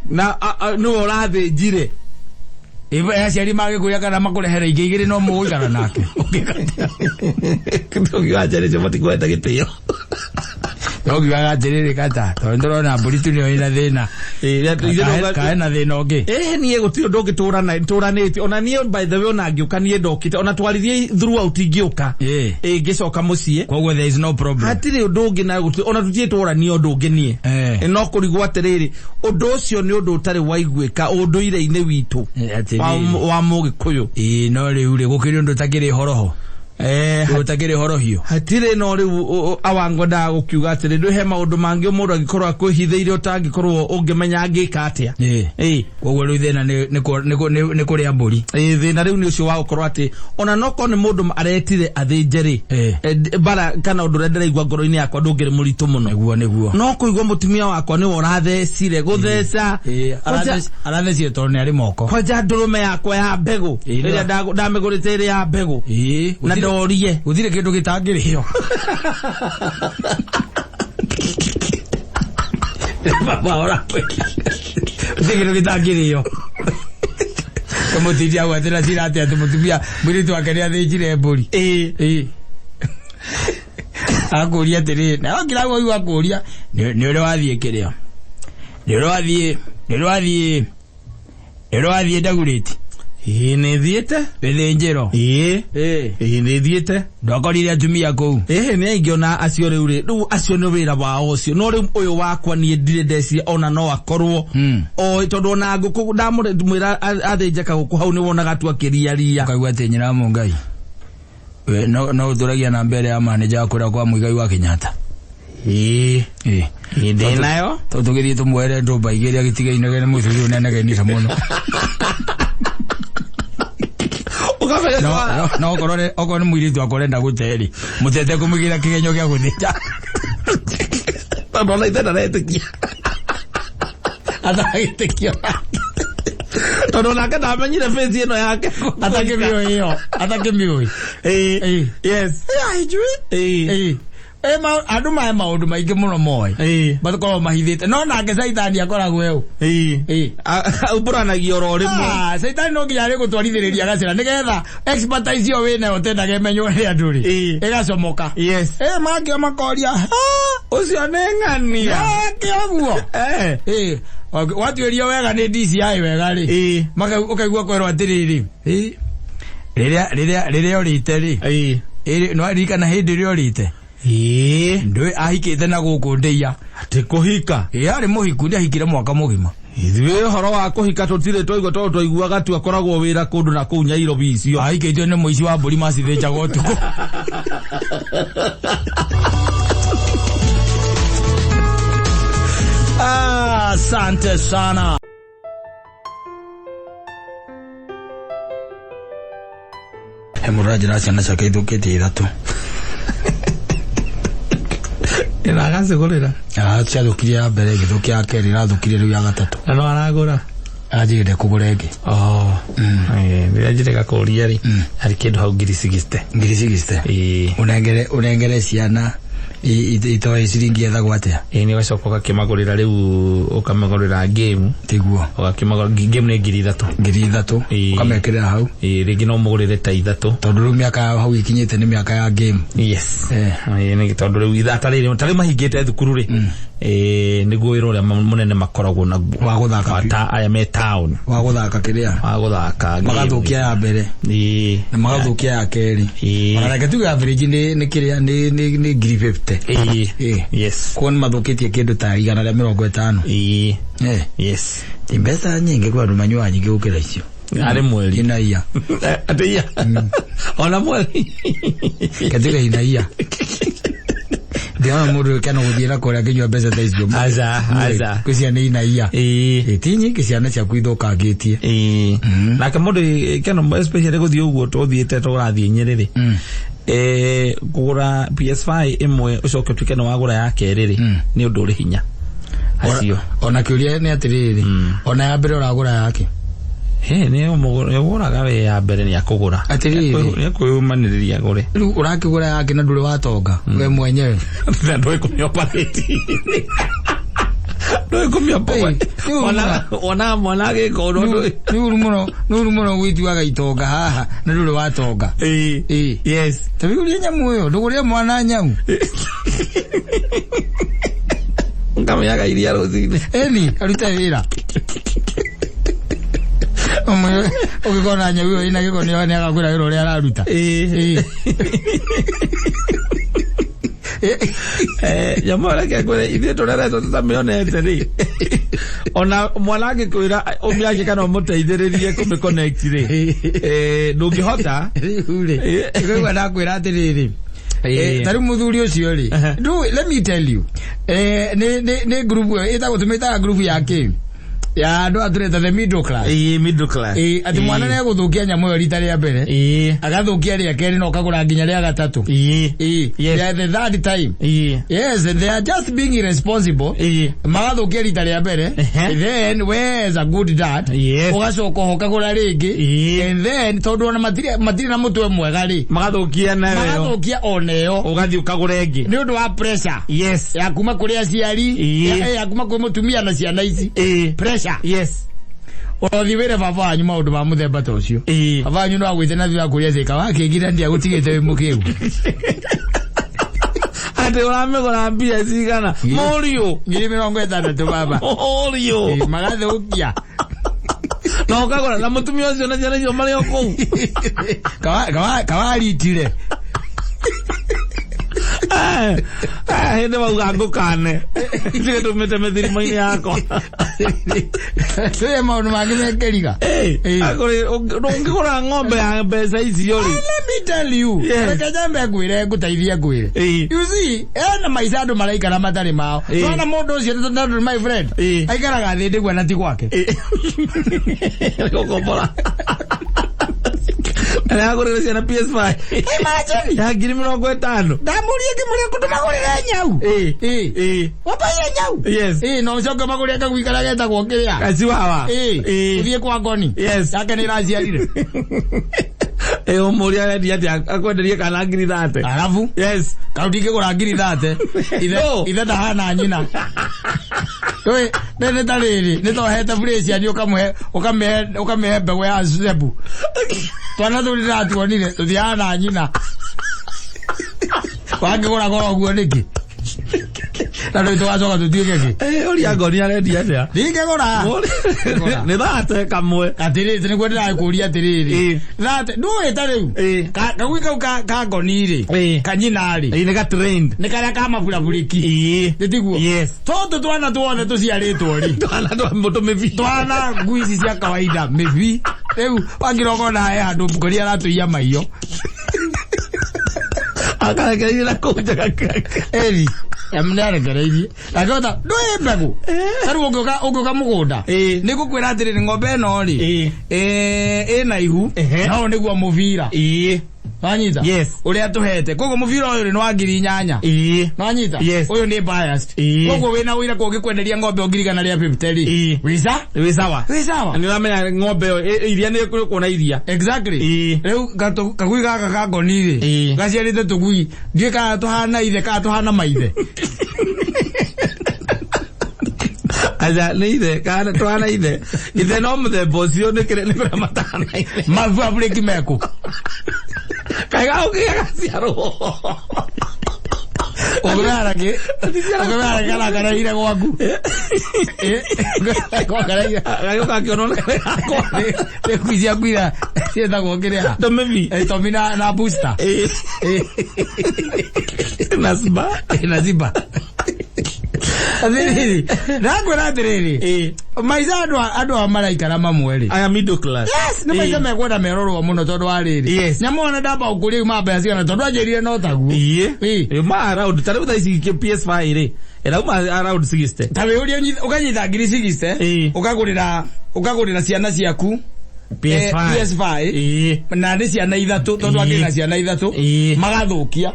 na no urathinjire aciari magikuria kana makurehere ingi igiri no muigana nake ngigacerecio matikwenda gitio nogiaga atiriri kata ndorona mburi tu niyo ina thina kaena thina ungi nie gutiri undu ngituranite ona nie by the way ona ngiuka nie ndokite ona twarithie throughout ngiuka ngicoka mucie koguo there is no problem hatiri undu ungi na gutiri ona tutie twaranie undu ungi nie no kurigwo atiriri undu ucio ni undu utari waiguika unduire-ini witu wa Mugikuyu no riu ri gukiri undu takiri horoho utakiri horohio hatire no riu awango nda gukiuga atiri nduhe maundu mangi mundu agikorwo akwihithiire utangikorwo ungimenya angika atia koguo riu thina ni kuria mburi thina riu ni ucio wa gukorwo ati ona noko ni mundu aretire athinjiri bara kana undu ndiraigua ngoro-ini yakwa ndungiri muritu muno niguo no kuigua mutumia wakwa ni worathecire gutheca arathecire tondu ni ari moko koja ndurume yakwa ya mbegu iria ndamigurite iri ya mbegu na ndorie uthire kindu gitangirihio baba ora uthire kindu gitangirihio mutiria gwatira cirate ati mutumia mwiritu wake ni athinjire mburi akuria tere na ngira wo akuria ni ule wathie kiria ni ule wathie ndaguriti ni thiete Njero ni thiete ndokorire atumia kou ni aingiona acio riu acio ni wira wao ucio no riu uyu wakwa ni ndire ndeci ona no akorwo o tondu na nguku ndamwira athinja kaguku hau ni wonaga tu akiria kaigua ati nyina mungai we no uturagia na mbere ya manager akura kwa muigai wa Kenyatta ndi nayo tugirie tumwere ndumba igeria gitigaine gene muthuri unene ni samono no korore okone mwiritu akorenda guteri mutete kumugira kigenyo gya guthinja tondu ithe ndaretikia atagitikia tondu nake ndamenyire face ino yake atakimio yes andu mae maundu maingi muno moe batkorwo mahithite no nake Saitani akoragwo eu uburanagia oro rimwe Saitani no nginya ari gutwarithiriria gacira nigetha expertise yo wina utendage menyo ri andu ri igacomoka mangio makoria ucio ne ng'ania kioguo watuirio wega ni DCI wega ri ukaigua kwerwo atiriri riria urite ri no arikana hindi ri urite ndwe ahikite na guku ndeia ati kuhika ari muhiku ndi ahikire mwaka mugima ithuĩ horo wa kuhika tutire twaigua tondu twaiguaga tu akoragwo wira kundu na kuu Nairobi icio ahikitio ni muici wa mburi macithinjaga utuku asante sana hemorrhagia ciana ciake ithukĩtie ithatu iragaze gorera ciathũkirie ya mbere igĩthũkia ya kerĩ irathũkirie rĩu ya gatatũ na no aragũra ajigire kugura ĩngĩ ndirajire gakuria ri ari kindu hau ngiri 60 unengere ciana itoe ciringi ethagwo atia ni wacoka ukakimagurira riu ukamagurira game tiguo ukakimagurira game ni ngiri 3 ukamekirira hau ringi no mugurire ta 3 tondu riu miaka hau ikinyite ni miaka ya game yes ni tondu riu ithata riri tari mahingite thukuru ri niguo wira uria munene makoragwo naguo wa guthaka ta aya me town wa guthaka kiria wa guthaka magathukia ya mbere na magathukia ya keri ona reke tuge average ni kiria ni ngiri 50 yes kwani mathukitie kindu ta 150 yes mbeca nyingi kwa andu manyua nyingi gukira icio ari mweri inaia atia ona mweri katika inaia ndio mundu kana guthira kuria kinywa mbeca ta icio aza kwisia ni inaia tinyi kisiana cia kwithukangitie na kamundu kana especially guthii uguo tuthiite turathii nyiriri kugura PS5 imwe ucoke twike no wagura ya keriri ni undu uri hinya acio ona kiuria ni atiriri ona ya mbere uragura yake ni umuguraga we ya mbere ni akugura atiriri ni kuyumaniriria gore riu urakigura yake na nduri watonga we mwenyewe na ndoi kumioperate ndoi kumioperate ona giko ni urumono gwituaga itonga haha na nduri watonga yes tabiguria nyamu uyo nduguria mwana nyamu ngamiaga iria ruzini aruta wira ukikona nyamu ina giko ni agakura wira uria araruta jamara ke kore ithe torera tutamionete ri ona mwanake kwira umyake kana muteithiririe kume connect ri ndungihota ure igwa ndakwira atiriri tari muthuri ucio ri let me tell you ne group ita tumita group yake ya ndo atureta the middle class ati mwana ne guthukia nyamu yo rita ria mbere agathukia ria keri no kagura nginya ria gatatu yeah the third time yes they are just being irresponsible magathukia rita ria mbere then where is a good dad ugacoka ho kagura ringi and then tondu ona matiri na mutwe mwega ri magathukia oneo ugathi ukagura ingi ni undu wa pressure yes ya kuma kuri aciari ya kuma kuri mutumia na ciana ici pressure yes othivire baba wanyu maundu ma muthemba ta ucio baba wanyu no agwite na thira kuria zika wake ngira ndia gutigite wi mukiu ate uramegora mbia cigana morio 60,000 baba morio magathukia no kagora na mutumia ucio na ciana cio mari oku kawaritire hende wauga ngukane tige tumite methirimo-ini yakwa tuye maundu mangi mekeriga akore ungigura ng'ombe ya mbeca icio ri let me tell you reke jambe ngwire nguteithie ngwire you see ena maica andu maraikara matari mao twana mundu ucio tondu my friend aikaraga thi ndigwa na ti gwake gokombora ana gore ciana PS5 imagine ya 50,000 ndamurie kimurie kutumagurire nyau wapaye nyau yes no coke magurire kagwikara geta gwokiria kaciwawa uthie kwa ngoni yes yake ni raciarire umuria rendi ati akwenderie kana ngiri 30 alafu yes kautinge gura ngiri 30 ithe ndahana nyina we nene tariri nitohete fresh ani ukamehe mbegu ya zebu twana thurira tuonire tuthiana nyina wangigura goro guo niki na ndio twacoka tutiuke ki uria ngoni arendi atia ndingegura ni thate kamwe atiriri ni kwendera kuria atiriri thate nduita riu kagwika ka ngoni ri kanyina ri ni ga trend ni kaya kama buriki nditiguo yes toto twana tuone tuciaritwo ri twana mutu mevi twana nguici cia kawaida mevi riu wangiroko nae andu ngori aratuia maiyo akarekereire kuja eri amnarekereirie agota ndoe mbegu taru unguka mugunda nigukwira atiri ng'ombe no ri ena ihu no niguo muvira wanyita yes uria tuhete kogo muvira uyu ni wa ngiri 8 wanyita uyu ni biased kogo wina wira ko gikwenderia ng'ombe ongirigana ria 50 ri wisawa ni ramenya ng'ombe iria ni kuona iria exactly riu kagui gaka ka ngoni ri gaciarite tugui ndie ka tuhana ithe ka tuhana maithe aja neithe kana tuhana ithe no muthe bocio ni kire ni kura matana mavu abreki meko kaiga ukiagaciarwo ogara kana kana hira gwaku gayo kakionona kwa le kuizia kwira sienda kuongelea tomevi tomina na booster naziba adiriri nagora adiriri maiza andu amaraikara mamweri aya middle class yes ni maiza mekwenda merorwo muno tondu ariri nyamona ndamba ukuri mamba yaciana tondu ajerire no tagu ma around tare utaici PS5 ri era uma around 60 tawe uri ukanyitha ngiri 60 ukagurira ciana ciaku PS5 na ndi ciana ithatu tondu akina ciana ithatu magathukia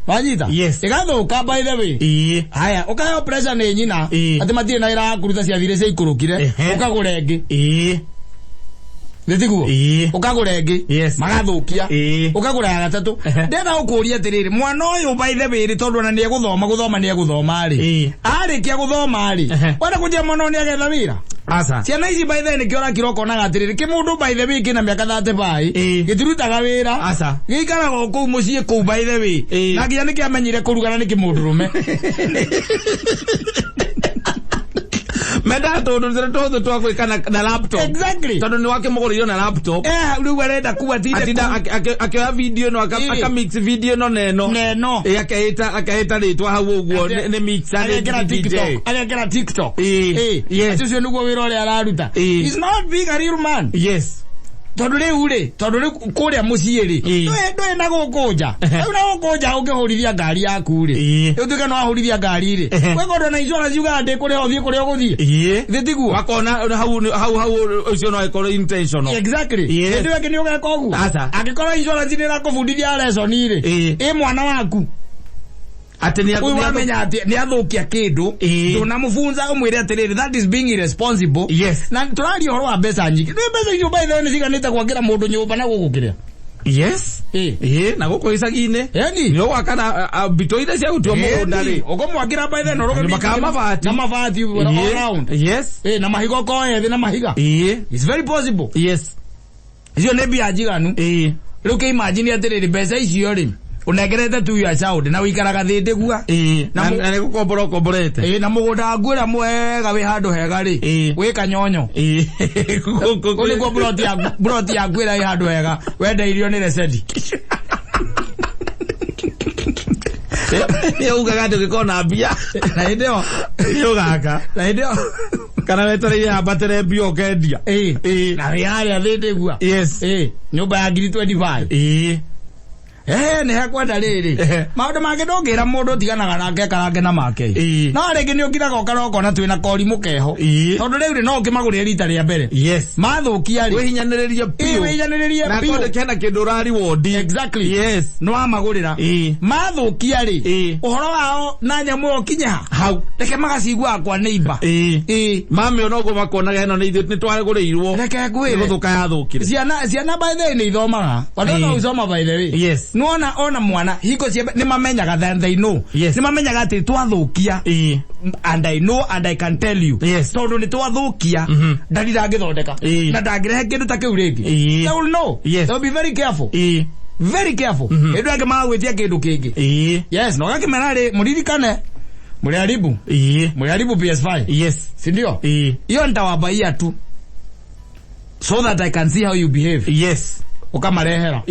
wanyita igathuka by the way haya ukayo pressure ni nyina ati matire na ira kuruta cia thire cia ikurukire ukagure ngi nditiguo ukagure ngi magathukia ukagura ya gatatu ndena ukuria atiriri mwana uyu by the way tondu na ni guthoma ri arikia guthoma ri wenda kujia mwana ni agetha wira asa ciana ici by the way ni kiora kiroko na gatiriri kimundu by the way kina miaka 35 gitirutaga wira asa gikaraga ku mucii ku by the way na nginya ni kiamenyire kurugana ni kimundurume meda todo twakukana na laptop exactly tondu ni wake muguriyo na laptop riu arenda kuwa tinda akioya video no aka mix video no neno akaita ritwa hau uguo ni mix agekera TikTok yes acio niguo wira uria araruta is not being a real man yes tondu riu kuria mucii ri ndoe na gukunja na gukunja ungihurithia ngari yaku ri utuika no ahurithia ngari ri wegondo na insurance uga ndi kuria uthie kuria uguthie thitiguo wakona hau ucio no ikoro intentional exactly ndio yake ni ugeka ugu akikora insurance ni rakufundithia lesson ri mwana waku ati ni amenya ati ni athukia kindu tunamufunza umwire atiriri that is being irresponsible yes na turari horo wa mbeca nyingi ni mbeca icio by the way ciganite kwakira mundu nyumba na gugukiria yes na guko isagine yani ni wakana bitoide cia utwa mugunda ri ukomwakira by the way noroge na mavati around yes na mahigo ko yethi na mahiga it's very possible yes icio ne bia jiganu riu ke imagine atiriri mbeca icio ri unegerete tu ya child na wikaraga thinde gua na ne komborete na mugunda ngwira mwega wi handu hega ri wi kanyonyo kuni kwa broti ya ngwira wi handu hega wendeirio ni resedi yo ugaga ndikona mbia na ndio yo gaka na ndio kana wetere ya batere bio kendia na yari athinde gua yes nyumba ya 25 ne hakwenda riri maundu mange ndongira mundu tiganaga nake karange na make no rege ni ukiraga ukaroko na twina kori mukeho tondu riu no ukimagurire rita ria mbere mathukia ri wihinyaniriria pio na konde kena kindu rari wodi exactly no amagurira mathukia ri uhoro wao na nyamu okinya hau reke magacigwa akwa neighbor mame onogo makonaga eno ni twagurirwo reke gwire guthuka yathukire ciana by the way ni ithomaga wadona usoma by the way nuona ona mwana hiko ciembe ni mamenyaga then they know ni mamenyaga ati twathukia and I know and I can tell you tondu ni twathukia ndarira ngithondeka na ndangirehe kindu ta kiu ringi they will know they will be very careful very careful endu ake magwitia kindu kingi no gakimera ri muririkane muriaribu PS5 si ndio hiyo nitawabaia tu so that I can see how you behave ukamarehera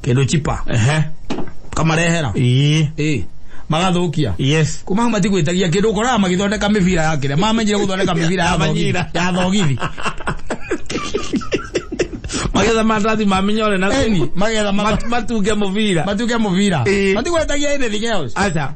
kendo chipa kamarehera magathukia kuma matigwitagia kindu ukora magithondeka mivira yake mamenyire guthondeka mivira ya thogithi magetha mandathi mamenyore na magetha matuge muvira matigwetagia anything else acha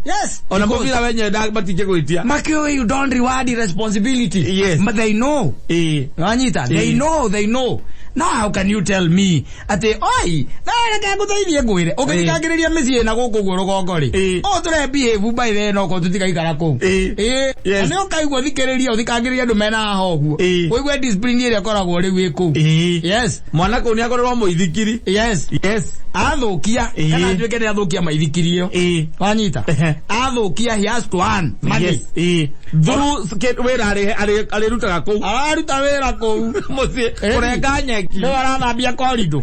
ona muvira wenye matije gwitia makio you don't reward responsibility but they know anyita they know. Now how can you tell me ati oi na reke nguthaithie ngwire ukithikagiriria micii na guku guo rugongo ri tule behave by the no ko tutikaikara ku ani ukaigua thikiriria uthikagiriria andu mena hoguo uigwe discipline ire koragwo ri wi ku mwana ko ni akorwo muithikiri athukia kana ndweke ni athukia maithikirio wanyita athukia he has to earn money through wera ari rutaga ku aruta wera ku mucie kurenga nyeki no arathambia korido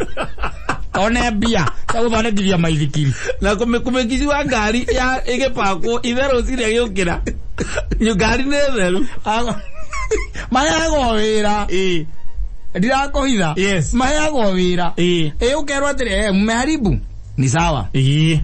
one bia guthondekithia maithikiri na kumekizi wa ngari ya igipakwo itherũ ciria giukira ngari nĩ theru maheagwo wira ndirakuhitha maheagwo wira ukerwo atiri mmeharibu ni sawa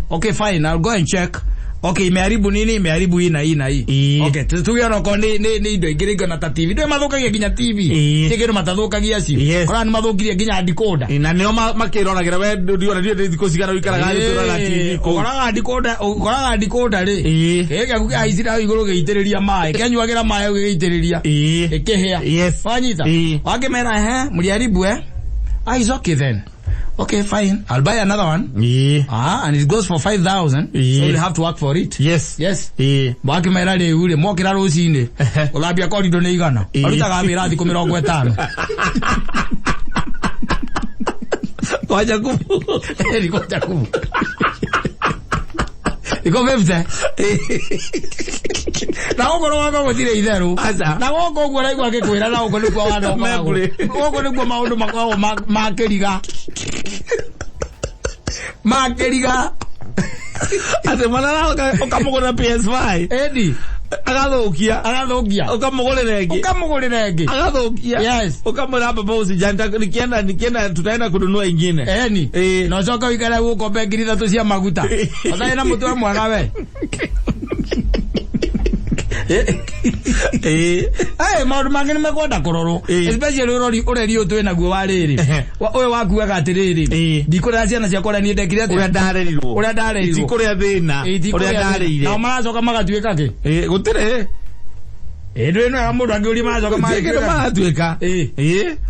okay fine I'll go and check okay imeharibu nini imeharibu hii na hii okay tugiona ko ni indo ingirigo na ta TV ndio mathukagia ginya TV tigero matathukagia cio kora ni mathukirie ginya decoder na nio makiroragira we ndiona ndio thiko cigana wikaraga tura TV koraga decoder ri ege kuki aicira iguru geitiriria mai kenyuagira mai ugeitiriria ikihia fanyita wakimera muriaribu is okay then. Okay, fine. I'll buy another one. And it goes for 5,000. So you'll have to work for it. Yes. Baki mera le ule mokira rucine. Ulabia korido ne igana. Alutaga mira thiko 50. Kwaja kubu. Kwaja kubu. Iko vevze. Na ugoro wako gutire itheru. Na goko uguo raigwa akikwira na ugo nikuo wano. Ugo nikuo maundu makao makiriga. Makiriga. Ate manara ukamugura PS5. Edi. Agathukia. Ukamugurira ingi. Agathukia. Ukamura baba usijanta nikienda tutaenda kununua ingine. No coka wikara guko be ngiri 3 cia maguta. Otaina mutwe mwaga we. Maundu mange ni mekwenda kurorwo especially ureri utwe naguo wa riri uwe wakuaga atiriri ndikuria ciana ciakwa ni ndekire ati uria ndarerirwo ndikuria thina uria ndarire na maracoka magatuika ki gutire ndu ino ya mundu angiuri maracoka magatuika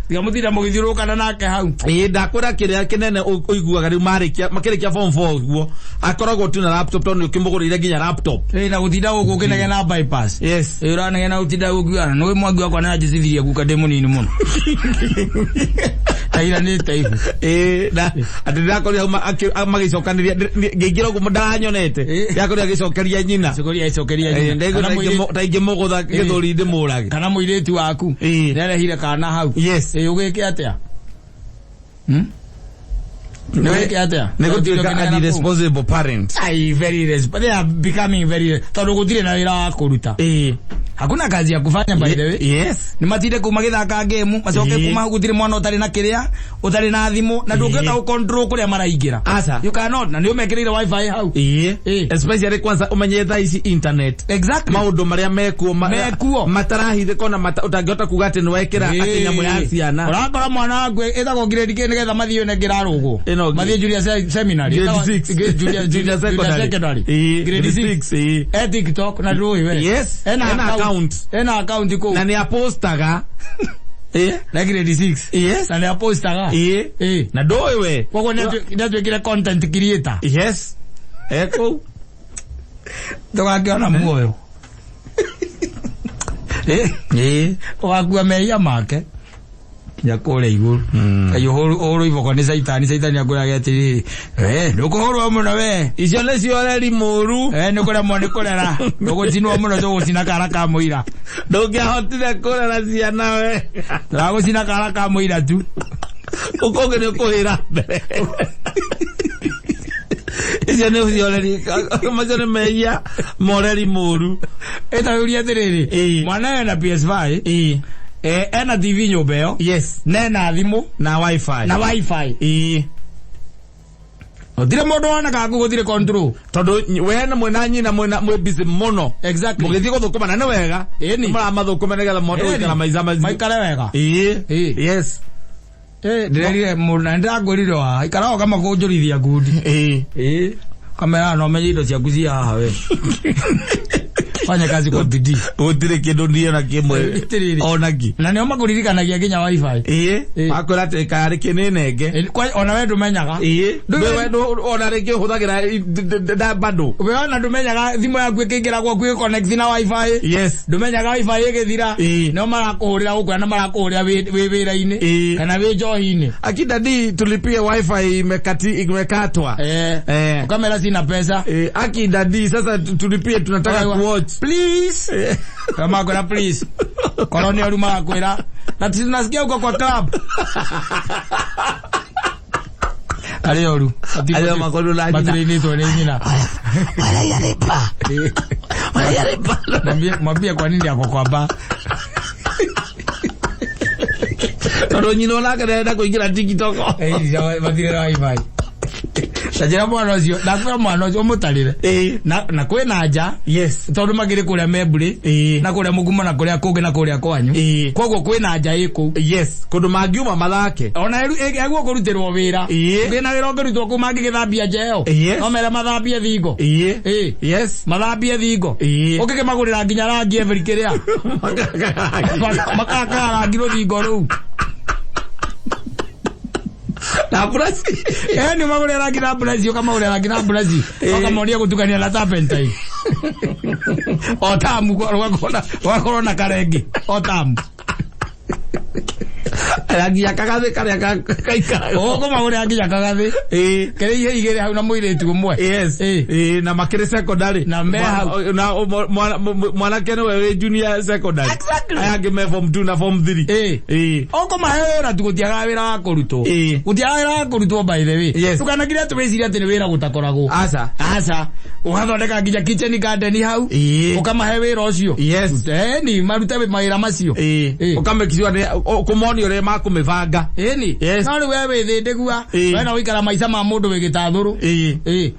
tiga mutira mugithiurukana nake hau ndakura kiria kinene uiguaga riu makirikia form 4 uguo akoragwo tu na laptop tondu ukimugurire ginya laptop na gutinda guku kinege na bypass uranege na gutinda gukuana no mwangi wakwa na jithiria guka demo nini muno aira ni taifu na atira koria magicokaniria ngigira gumu ndanyonete yakoria gicokeria nyina ndego taingi mugutha githuri ndimurage kana muireti waku nerehire kana hau ugike atia No atia. Nego tuka irresponsible parent. Very responsible. They are becoming very todo gutire na wira kuruta. Hakuna kazi ya kufanya by the way. Yes. Ni matire kumagithaka game, macoke kuma gutire mwana utari na kiria, utari na thimu na ndungeta ku control kuria maraingira. Asa. You cannot na ni umekirira wifi hau. Especially kwanza umenye ici internet. Exactly. Maundu maria mekuo matarahithe kona utangihota kuga ati ni wekira akinyamu ya ciana. Urakora mwana wangu etagwo grade k nigetha mathio ne ngirarugo. Mathio junior seminary. Grade 6. Junior secondary. Grade 6. TikTok na ndui we. Yes. Ena account ko. Na ni apostaga. Na grade 6. Yes. Na ni apostaga. Na doe we. Kwa netwekire content creator. Yes. Eko. Tugakiona muoyo. Wakua meia make. Yakore iguru. Kayo horo ivoko ni saitani akura gati. Ndukuhorwa muno we. Icio ni cioreri muru. Nukura mone kurera. Ndugutinwo muno tugucina kara ka muira. Ndungihotire kurera ciana we. Ndagucina kara ka muira tu. Ukonge ni kuhira mbere. Icio ni cioreri macio meia moreri muru. Eta uria tiriri. Mwana na PS5. Ena TV nyobeo. Yes. Nena thimu na wifi. Otire modo wana ka gutire control. Todo we na mwenanyi na mwe busy mono. Exactly. Mugithi guthukuma na wega. Ni mara mathukuma nigala modo kana maiza maikara wega. Yes. Ndirire muna ndagurire wa ikara kama kunjurithia gudi. Kamera no menyido cia kuzia haha we. Fanya kazi kwa bidii. Utire kindu ndio na kimwe. Onaki. Na nio makuririkanagia ginya wifi. Akora te kari kinenenge. Kwa ona we ndumenyaga. We ona rege huthagira da bado. We ona ndumenyaga thimu yaku ikingira kwa ku connect na wifi. Yes. Ndumenyaga wifi igithira. No marakuhurira gukwa na marakuhurira wi wira-ini kana wi njohi-ini. Akidadi tulipie wifi imekatwa. Kamera sina pesa. Akidadi sasa tulipie tunataka kuwatch. Please. Kama kuna please. Koloni aluma akwera. Na tunasikia uko kwa club. Alioru. Alio makolo la jina. Batiri ni to ni nyina. Wala yarepa. Wala yarepa. Mwambie kwa nini yako kwa ba. Toro nyino la kada kuingira TikTok. Batiri la wifi. Sajira mwana ucio nakwa mwana ucio mutarire na kwina nja. Yes. Tondu magire kuria Mburi na kuria Mugumo na kuria kungi na kuria kwanyu. Koguo kwina nja iku. Yes. Kundu mangiuma mathake. Ona eguo kurutirwo wira. Ndina wira ngirutwo ku mangigithambia njeo. No mera mathambie thingo. Yes. Mathambie thingo. Ukike magurira nginya rangi every kiria. Makaka rangi ruthingo ru. Na Brazil. Ni magure rangi na Brazil kama ule rangi na Brazil. Wakamonia kutukania la tapentai. Otamu wakona na karenge. Otamu. Rangi ya kagathi karia kaikara. Ko magure rangi ya kagathi. Kere ihe igere hau na muiretu umwe. Yes. Na makere secondary. Na mbeha na mwana kene we junior secondary. Exactly. Ayage me form 2 na form 3. Oko mahera tukutiaga wira wa kuruto. Utiaga wira wa kuruto by the way. Yes. Tukanagira tweciria ati ni wira gutakoragwo. Asa. Ugathondeka nginya kitchen garden hau. Ukamahe wira ucio. Yes. Ni marute mawira macio. Ukamekizwa ni kumoni ore makumivanga. Ni. No ri wewe thindegua. We na wikara maica ma mundu wigitathuru.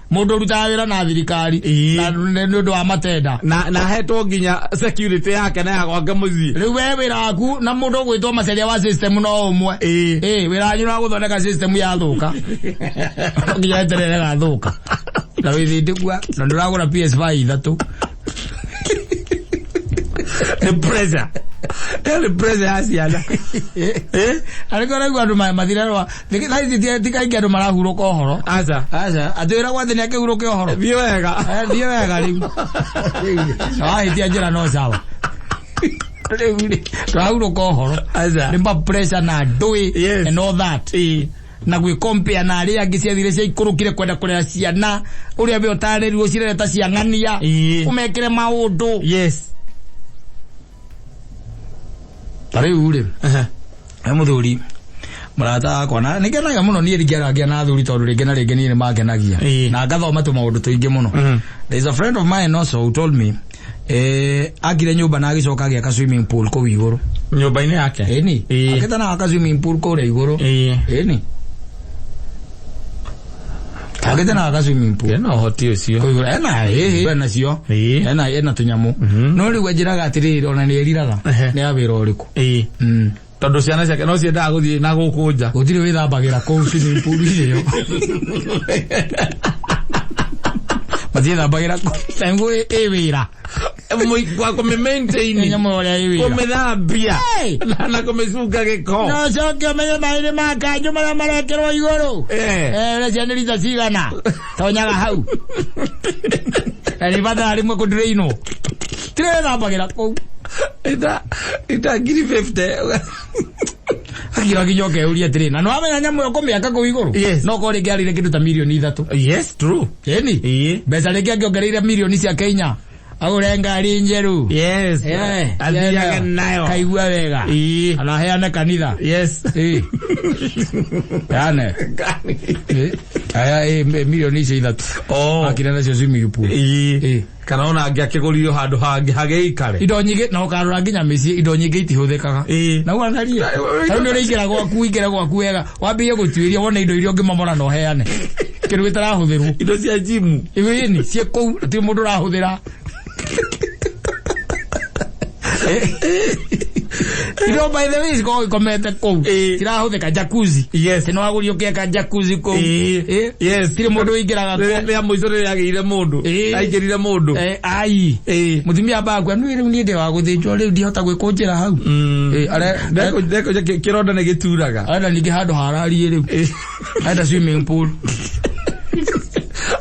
Mundu ruta wira na thirikari. Na ndu wa matenda. Na hetwo nginya security yake na gwake muzi. Riu wewe wira waku na mundu gwitwo maceria wa system no umwe. Wira nyu na guthondeka system ya thuka. Nginya eterere gathuka. Na withindegua na nduragura PS5 3. The pressure. The pressure asiana. Alikora gwandu mathirarwa. Thika ingi andu marahuruka ohoro. Asa. Atwira gwa thini akihuruka ohoro. Thie wega. Thie wega riu. Hitia njira no sawa. Rahuruka ohoro. Asa. Limba pressure na ndui and all that. Na gwi compare na aria angi ciathire cia ikurukire kwenda kurera ciana uria be otarerirwo cirereta ciang'ania umekire maundu. Yes. Tari ure. Muthuri Marata kona nikenaga muno nie rigeragia na thuri tondu ringi na ringi ni magenagia na ngathoma tu maundu tuingi muno. There's a friend of mine also who told me agire nyumba na agicoka agiaka swimming pool ko iguru nyumba ine yake eni aketa na aka swimming pool ko iguru eni ageta na aka swimming pool no hoti ucio ko iguru ena cio ena tunyamu no ri wajiraga atiriri ona ni eriraga ni awira uriku tondu ciana ciake no ciendaga guthii na gukunja gutiri withambagira ko swimming pool iyo Mathira bagira ko tangu ewira kwa kome maintain nyamora ewira kome thambia na kome suka giko no coke menye maire makanju mara marekero iguru le generita cigana tonyaga hau ari bada rimwe ku draino tire bagira ko ita giri 50 akira kinyoke uria tire na no amenya nyamu yoko miaka ko iguru no ko ri gari kindu ta milioni 3 yes true eni besa reke ngiongereire milioni cia Kenya agure ngari njeru yes athiaga nayo kaigua wega ana heane kanitha yes yani aya milioni cia 3 akira nacio swimming pool kana ona angiakiguririo handu hangi hageikare indo nyingi no karura nginya micii indo nyingi itihuthikaga na wanaria ni uriingira gwaku wega wambie gutuiria wona indo irio ngimomora no heane kiru gitarahuthirwo indo cia jimu iwini cie kou ti mundu rahuthira ido by the way go komete ko tirahuthika jacuzzi no agurio kieka jacuzzi ko tire mundu ingiraga ko ria muico ri yagire mundu aingirire mundu ai mutumia bakwa ni ndi wa guthinjwo riu ndihota gwikunjira hau ndeko kironda ne gituraga ana ningi handu harari riu ada swimming pool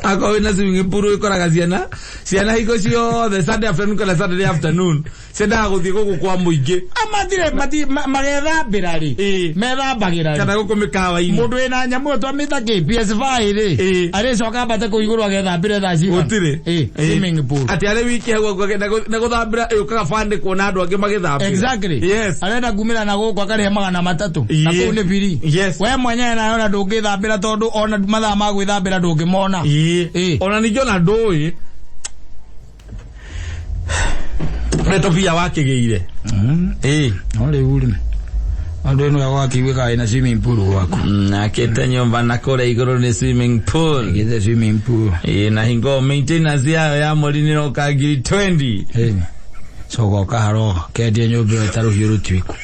ako ina swimming pool ikoraga ciana hiko cio the Sunday afternoon kana Saturday afternoon senda guthii guku kwa muingi amatire magethambira ri methambagira kana guku mikawa-ini mundu ina nyamu twamita ki PS5 ri ari coka bate ku iguru agethambire tha ciga utire swimming pool ati ari wiki hagu na guthambira ukaga fande kuona andu angi magethambira exactly yes arenda kumira na guku akare 300 na ku ni biri we mwenye na ona ndungithambira tondu ona mathaa ma gwithambira ndungimona ona nijo na ndui Reto pia wake geire. Ole uri. Ando no wakiweka ina swimming pool wako. Na keta nyumba na kora igoro ni swimming pool. Gete swimming pool. Na hingo maintenance ya molini no kagiri 20. So go kaharo kedi nyumba taruhiru twiku.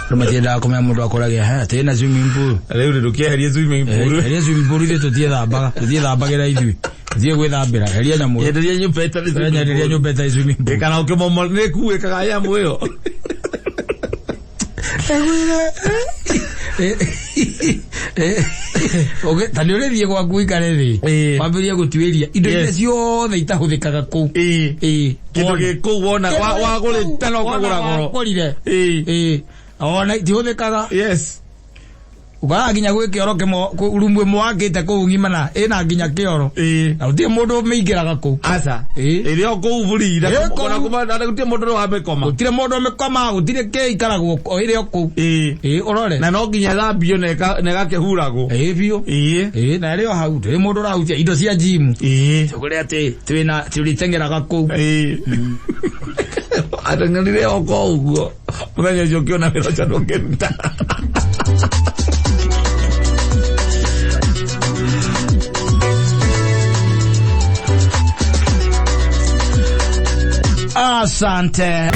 Rumatienda komya mundu akoragia ha tena swimming pool. Leo ndukia haria swimming pool. Haria swimming pool ile tutie thambagira ithui. Thie gwithambira heria nyamu yenderia nyupeta yenderia nyupeta swimming pool kana ukimomone kuwe kagaya muyo okay tani uri thie gwa kuikare thi wambiria gutuiria indo ile ciothe itahuthikaga ku kindu giku wona wa gure tano kugura goro kurire ona itihuthikaga yes uga ginya gwe kioro kemo rumwe mwakite ku ngimana ina ginya kioro na utie mundu meigiraga ku asa irio ku burira kona kuma na utie mundu wa mekoma utire mundu mekoma utire ke ikaragwo irio ku urore na no ginya thambio nega kihurago bio na irio hau te mundu rahutia indo cia gym tukure ati twina turitengeraga ku atangalire oko ugo muthenya ucio kiona wira cha ndukiruta Asante.